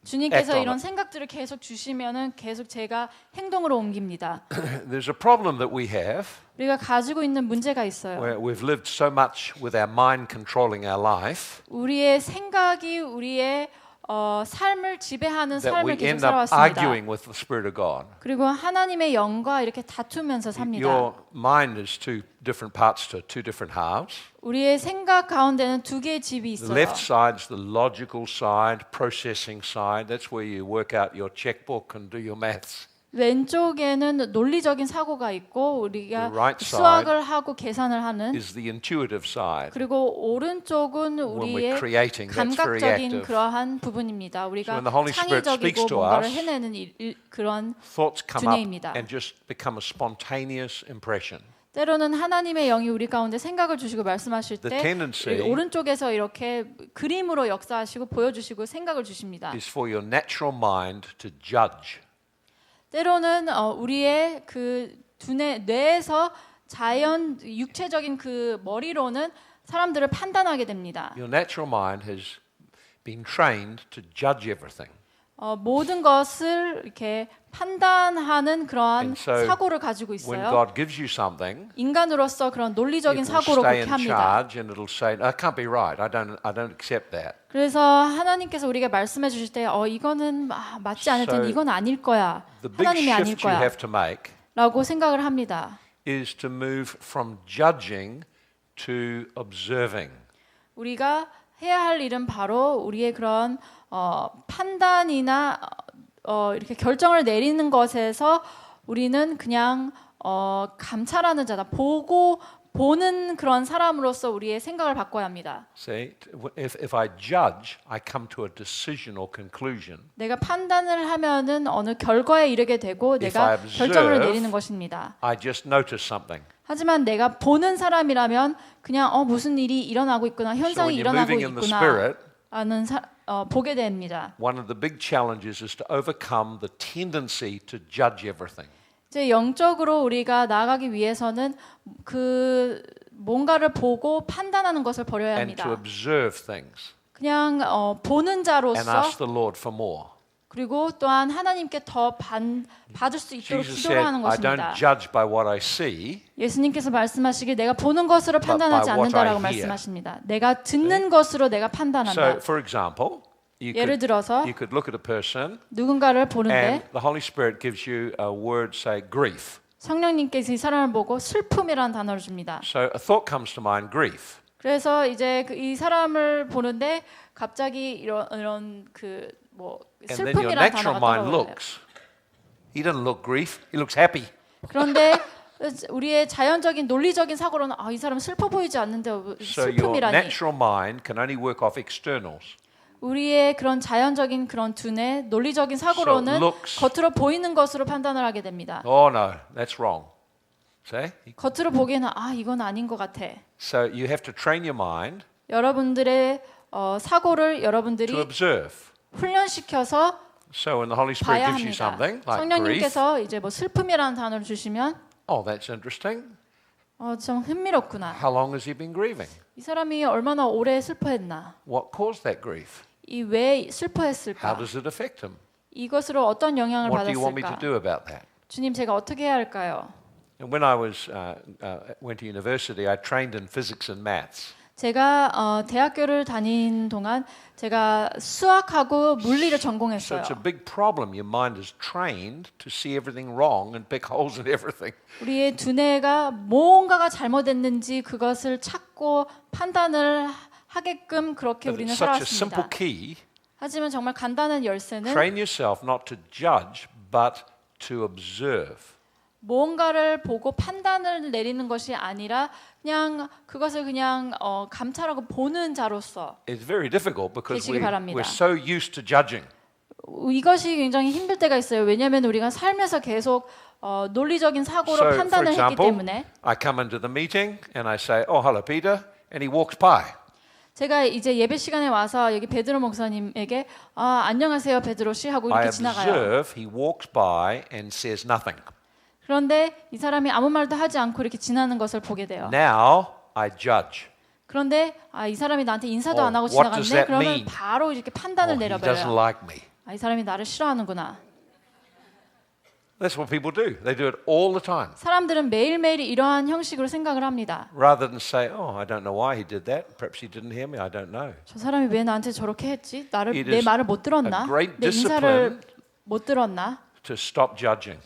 주님께서 act on 이런 it. 생각들을 계속 주시면은 계속 제가 행동으로 옮깁니다. there's a problem that we have 우리가 가지고 있는 문제가 있어요. where we've lived so much with our mind controlling our life 우리의 생각이 우리의 삶을 지배하는 that we 삶을 계속 end up 살아왔습니다. arguing with the Spirit of God. 그리고 하나님의 영과 이렇게 다투면서 삽니다. Your mind is two different parts to two different halves. 우리의 생각 가운데는 두 개의 집이 The 있어요. left side's the logical side, processing side. That's where you work out your checkbook and do your maths. 왼쪽에는 논리적인 사고가 있고 우리가 The right 수학을 하고 계산을 하는 Is the intuitive side. 그리고 오른쪽은 When we're 우리의 creating, that's very 감각적인 active. 그러한 부분입니다. So 우리가 when the Holy Spirit speaks 창의적이고 to 뭔가를 us, 해내는 그런 Thoughts come up 두뇌입니다. and just become a spontaneous impression. 때로는 하나님의 영이 우리 가운데 생각을 주시고 말씀하실 The 때 tendency 오른쪽에서 이렇게 그림으로 역사하시고 보여주시고 생각을 주십니다. is for your natural mind to judge. 때로는 우리의 그 뇌에서 자연 육체적인 그 머리로는 사람들을 판단하게 됩니다. Your natural mind has been trained to judge everything. 모든 것을 이렇게 판단하는 그러한 And so 사고를 가지고 When 있어요. God gives you something, 인간으로서 그런 논리적인 it will 사고로 stay 그렇게 in 합니다. charge and it'll say, "That can't be right. I don't accept that." 그래서 하나님께서 우리에게 말씀해 주실 때 이거는 맞지 않을 텐데 So 이건 아닐 거야. The big 하나님이 아닐 shift you 거야. have to make 라고 생각을 합니다. is to move from judging to observing. 우리가 해야 할 일은 바로 우리의 그런 판단이나 이렇게 결정을 내리는 것에서 우리는 그냥 감찰하는 자다. 보는 그런 사람으로서 우리의 생각을 바꿔야 합니다. See, if I judge, I come to a decision or conclusion. 내가 판단을 하면은 어느 결과에 이르게 되고 If 내가 I observe, 결정을 내리는 것입니다. I just notice something. 하지만 내가 보는 사람이라면 그냥 무슨 일이 일어나고 있구나, So 현상이 when you're 일어나고 moving in the 있구나 Spirit, 라는 보게 됩니다. one of the big challenges is to overcome the tendency to judge everything. 이제 영적으로 우리가 나아가기 위해서는 그 뭔가를 보고 판단하는 것을 버려야 And to 합니다. observe things 그냥 보는 and 자로서 ask the Lord for more. 그리고 또한 하나님께 더 받을 수 있도록 Jesus 기도를 said, 하는 I 것입니다. don't judge by what I see, 예수님께서 말씀하시길 내가 보는 것으로 판단하지 by what 않는다라고 I hear. 말씀하십니다. 내가 듣는 것으로 내가 so 판단한다. for example, 예를 들어서 you could look at a person 누군가를 and 보는데 the Holy Spirit gives you a word, say grief. 성령님께서 이 사람을 보고 슬픔이라는 단어를 줍니다. So a thought comes to mind, grief. 그래서 이제 이 사람을 보는데 갑자기 이런 그뭐 And then your 슬픔이라는 natural 단어가 mind 떠올라요. looks. He doesn't look grief, he looks happy. 그런데 우리의 자연적인 논리적인 사고로는 이 사람 슬퍼 보이지 않는데 So your 슬픔이라니. natural mind can only work off externals. 우리의 그런 자연적인 그런 두뇌, 논리적인 사고로는 So looks- 겉으로 보이는 것으로 판단을 하게 됩니다. Oh no, that's wrong. See? 겉으로 보기에는 이건 아닌 것 같아. So you have to train your mind 여러분들의 사고를 to 여러분들이 observe. 훈련시켜서 So when the Holy Spirit 봐야 gives you 합니다. something like grief, 성령님께서 이제 뭐 슬픔이라는 단어를 주시면 oh, that's interesting. 좀 흥미롭구나. How long has he been grieving? 이 사람이 얼마나 오래 슬퍼했나? What caused that grief? 이 왜 How 슬퍼했을까? does it affect him? 이것으로 어떤 영향을 What do you want me to 받았을까? do about that? 주님, 제가 어떻게 해야 할까요? And when I went to university, I trained in physics and maths. 제가 대학교를 다닌 동안 제가 수학하고 물리를 So 전공했어요. it's a big problem. Your mind is trained to see everything wrong and pick holes in everything. 우리의 두뇌가 뭔가가 잘못됐는지 그것을 찾고 판단을 하게끔 그렇게 But 우리는 it's such a simple 살아왔습니다. key. 하지만 정말 간단한 열쇠는 Train yourself not to judge, but to observe. 뭔가를 보고 판단을 내리는 것이 아니라 그냥 그것을 그냥 감찰하고 보는 자로서 It's very difficult because 계시기 바랍니다. we're so used to judging. 이것이 굉장히 힘들 때가 있어요. 왜냐하면 우리가 삶에서 계속 논리적인 사고로 So, for 판단을 했기 example, 때문에 I come into the meeting and I say, "Oh, hello, Peter," and he walks by. 제가 이제 예배 시간에 와서 여기 베드로 목사님에게 안녕하세요 베드로 씨 하고 I 이렇게 지나가요. observe he walks by and says nothing. 그런데 이 사람이 아무 말도 하지 않고 이렇게 지나는 것을 보게 돼요. Now I judge. 그런데 이 사람이 나한테 인사도 Oh, 안 하고 what does 지나갔네. that 그러면 mean? 바로 이렇게 판단을 He doesn't 내려버려요. like me. 이 사람이 나를 싫어하는구나. That's what people do. They do it all the time. 사람들은 매일매일 이러한 형식으로 생각을 합니다. Rather than say, oh, I don't know why he did that. Perhaps he didn't hear me. I don't know. 저 사람이 왜 나한테 저렇게 했지? It 내 is 말을 못 들었나? a great 내 인사를 discipline. 못 들었나? To stop judging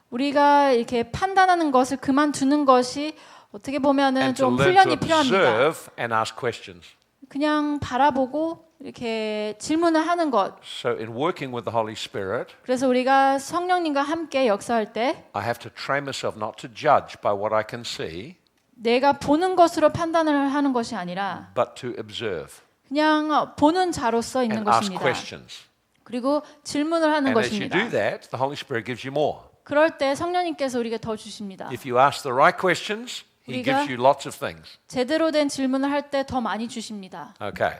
우리가 이렇게 판단하는 것을 그만두는 것이 어떻게 보면은 and to 좀 learn to 훈련이 필요합니다. observe and ask questions. 그냥 바라보고 이렇게 질문을 하는 것. So in working with the Holy Spirit, 그래서 우리가 성령님과 함께 역사할 때 I have to train myself not to judge by what I can see, 내가 보는 것으로 판단을 하는 것이 아니라 but to observe 그냥 보는 자로서 있는 and ask 것입니다. questions. 그리고 질문을 하는 And as you 것입니다. do that, the Holy Spirit gives you more. 그럴 때 성령님께서 우리에게 더 주십니다. If you ask the right questions, He 우리가 gives you lots of things. 제대로 된 질문을 할 때 더 많이 주십니다. Okay.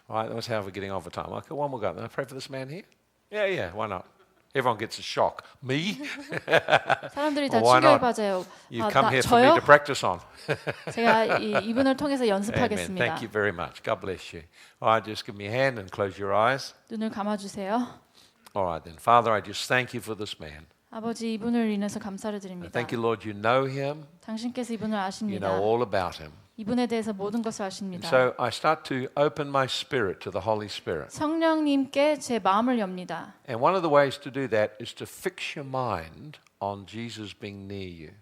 All right, let's how we're getting over time. Okay, one more go. Can I pray for this man here? Yeah, why not? Everyone gets a shock. Me? 사람들이 다 Why 충격에 not? 빠져요. You've come here for me 저요? to practice on. 제가 이분을 통해서 Amen. 연습하겠습니다. Thank you very much. God bless you. All right, just give me a hand and close your eyes. 눈을 감아주세요. All right then. Father, I just thank you for this man. 아버지 이분을 인해서 감사를 드립니다. Thank you, Lord, you know him. 당신께서 이분을 You 아십니다. know all about him. 이분에 대해서 모든 것을 And 아십니다. so I start to open my spirit to the Holy Spirit. 성령님께 제 마음을 엽니다. And one of the ways to do that is to fix your mind on Jesus being near you.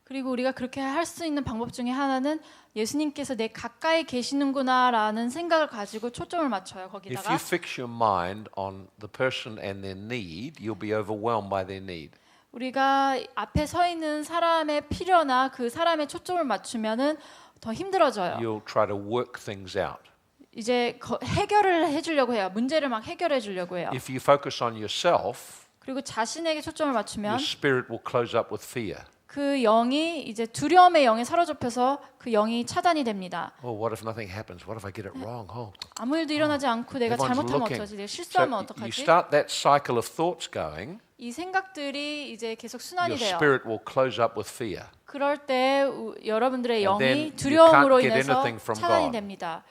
그리고 우리가 그렇게 할 수 있는 방법 중에 하나는 예수님께서 내 가까이 계시는구나라는 생각을 가지고 초점을 맞춰요. If 거기다가 you fix your mind on the person and their need, you'll be overwhelmed by their need. 우리가 앞에 서 있는 사람의 필요나 그 사람의 초점을 맞추면은 더 힘들어져요. You'll try to work things out. 이제 해결을 해주려고 해요. 문제를 막 해결해 주려고 해요. If you focus on yourself, 그리고 자신에게 초점을 맞추면 your spirit will close up with fear. 그 영이 이제 두려움의 영에 사로잡혀서 그 영이 차단이 됩니다. Oh, what if nothing happens? What if I get it wrong? Oh. 아무 일도 일어나지 않고 내가 Everyone's 잘못하면 looking. 어떡하지? 내가 So 실수하면 you 어떡하지? start that cycle of thoughts going, 이 생각들이 이제 계속 순환이 your 돼요. spirit will close up with fear. 그럴 때 여러분들의 And then 영이 you 두려움으로 can't get 인해서 anything from 차단이 God. 됩니다.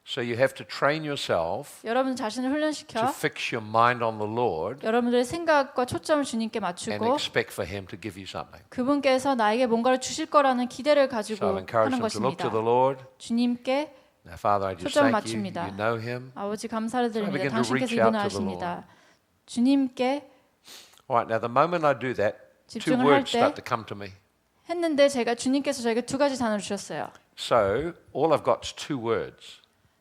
So you have to train yourself 여러분 자신을 to 훈련시켜 fix your mind on the Lord 여러분들의 생각과 초점을 주님께 and 맞추고 expect for Him to give you something. 그분께서 나에게 뭔가를 주실 거라는 기대를 So 가지고 I've encouraged 하는 them to look 것입니다. to the Lord. 주님께 Now, Father, I just 초점을 thank you. 맞춥니다. You know Him. 아버지 감사를 begin 드립니다. to 당신께서 reach out 이분을 to the 아십니다. 주님께 All right, now the moment I do that, two 집중을 words 할 start 때 to come to me. 했는데 제가 주님께서 저에게 두 가지 단어를 주셨어요. So all I've got is two words.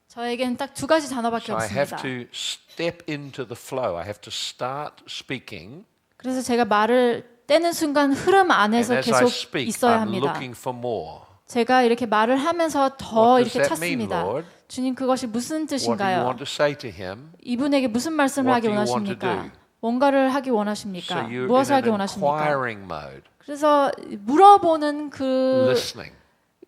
저에게는 딱 두 가지 단어밖에 So I have 없습니다. to step into the flow. I have to start speaking. 그래서 제가 말을 떼는 순간 흐름 And 안에서 as I 계속 speak, 있어야 I'm 합니다. looking for more. 제가 이렇게 말을 하면서 더 What does 이렇게 that mean, 찾습니다. Lord? 주님 그것이 무슨 What do you 뜻인가요? want to say to Him? 이분에게 무슨 말씀을 What 하기 do you want to 원하십니까? do? 뭔가를 하기 So 원하십니까? you're 무엇을 in 하기 an 원하십니까? inquiring mode, 그래서 물어보는 그 listening.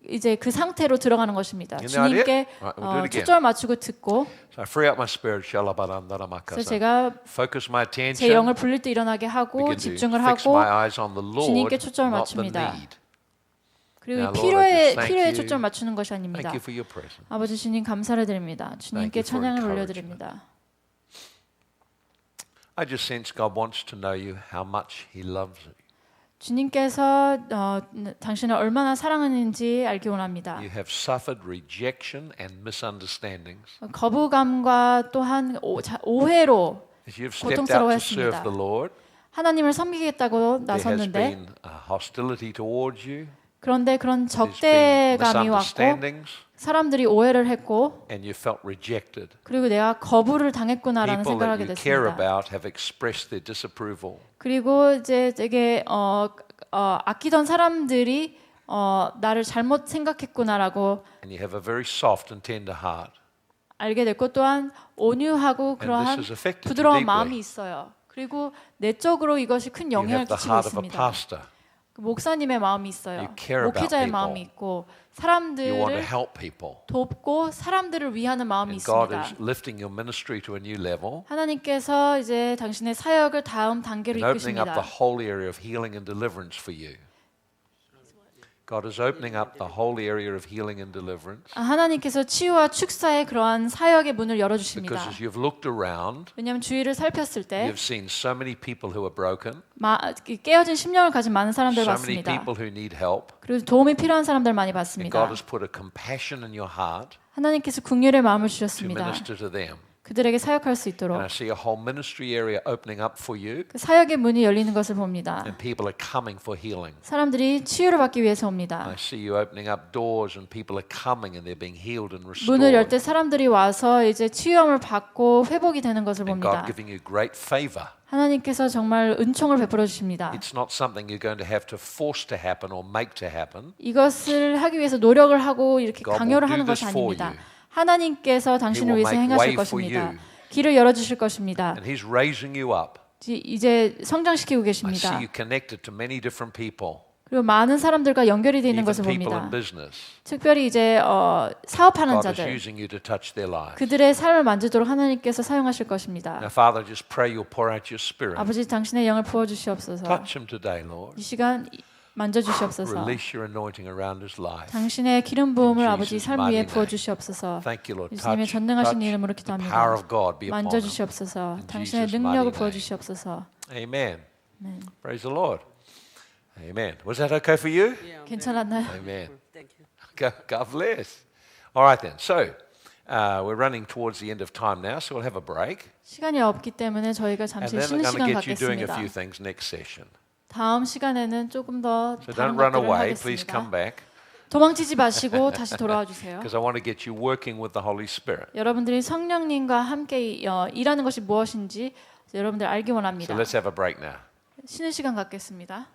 이제 그 상태로 들어가는 것입니다. You know 주님께 it? Right, we'll do it again. 초점을 맞추고 듣고 So I free up my spirit. 그래서 Shalabarandaramaka. 제가 Focus my 제 attention. 영을 불릴 때 일어나게 하고 Begin to 집중을 fix 하고 my eyes on the Lord, 주님께 초점을 not the 맞춥니다. need. 그리고 Now, 이 Lord, I just thank 필요에 you. 초점을 맞추는 것이 아닙니다. Thank you for your presence. 아버지 주님 감사를 드립니다. 주님께 Thank you for 찬양을 encouragement. 올려드립니다. I just sense God wants to know you, how much He loves you. 주님께서 당신을 얼마나 사랑하는지 알기 원합니다. You have suffered rejection and misunderstandings. 거부감과 또한 오해로 As you've stepped out to serve 고통스러워했습니다. the Lord, 하나님을 섬기겠다고 there has 나섰는데 been hostility towards you. 그런데 그런 There's been 적대감이 왔고 misunderstandings, 사람들이 오해를 했고 and you felt rejected. 그리고 내가 거부를 당했구나라는 People 생각을 that 하게 you care 됐습니다. about have expressed their disapproval. 그리고 이제 되게 아끼던 사람들이 나를 잘못 생각했구나라고 And you have a very soft and tender heart. 알게 됐고 또한 온유하고 And 그러한 this has affected you 부드러운 deeply. 마음이 있어요. 그리고 내적으로 이것이 큰 You 영향을 have the 끼치고 heart of a 있습니다. pastor. 그 목사님의 마음이 있어요. You care about 목회자의 people. 마음이 있고 You want to 사람들을 help people. 돕고 사람들을 위하는 마음이 And God 있습니다. is lifting your ministry to a new level 하나님께서 이제 당신의 사역을 다음 단계로 and opening up the 이끄십니다. whole area of healing and deliverance for you. God is opening up the whole area of healing and deliverance 하나님께서 치유와 축사의 그러한 사역의 문을 열어주십니다. because as you've looked around, 왜냐하면 주위를 살폈을 때 you've seen so many people who are broken, 깨어진 심령을 가진 많은 사람들 so many 봤습니다. people who need help. 그리고 도움이 필요한 사람들 많이 And 봤습니다. God has put a compassion in your heart 하나님께서 긍휼의 마음을 to 주셨습니다. minister to them. 그들에게 사역할 수 있도록 And I see a whole ministry area opening up for you, 그 사역의 문이 열리는 것을 봅니다. and people are coming for healing. 사람들이 치유를 받기 위해서 옵니다. I see you opening up doors, and people are coming, and they're being healed and 문을 열 restored. 때 사람들이 와서 이제 치유함을 받고 회복이 되는 것을 And 봅니다. God giving you great favor. 하나님께서 정말 은총을 베풀어 주십니다. It's not something you're going to have to force to happen or make to happen. 이것을 하기 위해서 노력을 하고 이렇게 God will 강요를 do 하는 this 것이 for 아닙니다. you. 하나님께서 당신을 will 위해서 make 행하실 way for 것입니다. you. 길을 열어주실 것입니다. And He's raising you up. 이제 성장시키고 I see 계십니다. you connected to many different people, 그리고 많은 사람들과 연결이 되어 있는 even 것을 people in 봅니다. business. 특별히 이제 사업하는 God is 자들, using you to touch their lives. 그들의 삶을 만지도록 하나님께서 사용하실 것입니다. Now, Father, just pray you'll pour out your Spirit. 아버지 당신의 영을 부어 주시옵소서. Touch him today, Lord. 이 시간 만져 주시옵소서. Release your anointing around his life. 당신의 기름 부음을 In 아버지 Jesus' 삶 위에 mighty 부어 name. 주시옵소서. Thank you, Lord. 예수님의 Touch, 전능하신 touch 이름으로 the 기도합니다. power of God be upon 만져 him. 주시옵소서. In 당신의 Jesus' 능력을 mighty 부어 name. 주시옵소서. Amen. Praise the Lord. Amen. Was that okay for you? 괜찮았나요? Amen. Thank you. God bless. All right then. So we're running towards the end of time now, so we'll have a break, 시간이 없기 때문에 저희가 and 잠시 then we're 쉬는 going to 시간 get you doing a 갖겠습니다. few things next session. 다음 시간에는 조금 더 So 다른 don't run 것들을 away. Please come 하겠습니다. back, 도망치지 마시고 다시 돌아와 주세요. because I want to get you working with the Holy Spirit. 여러분들이 성령님과 함께 일하는 것이 무엇인지 여러분들 알기 So 원합니다. let's have a break now. 쉬는 시간 갖겠습니다.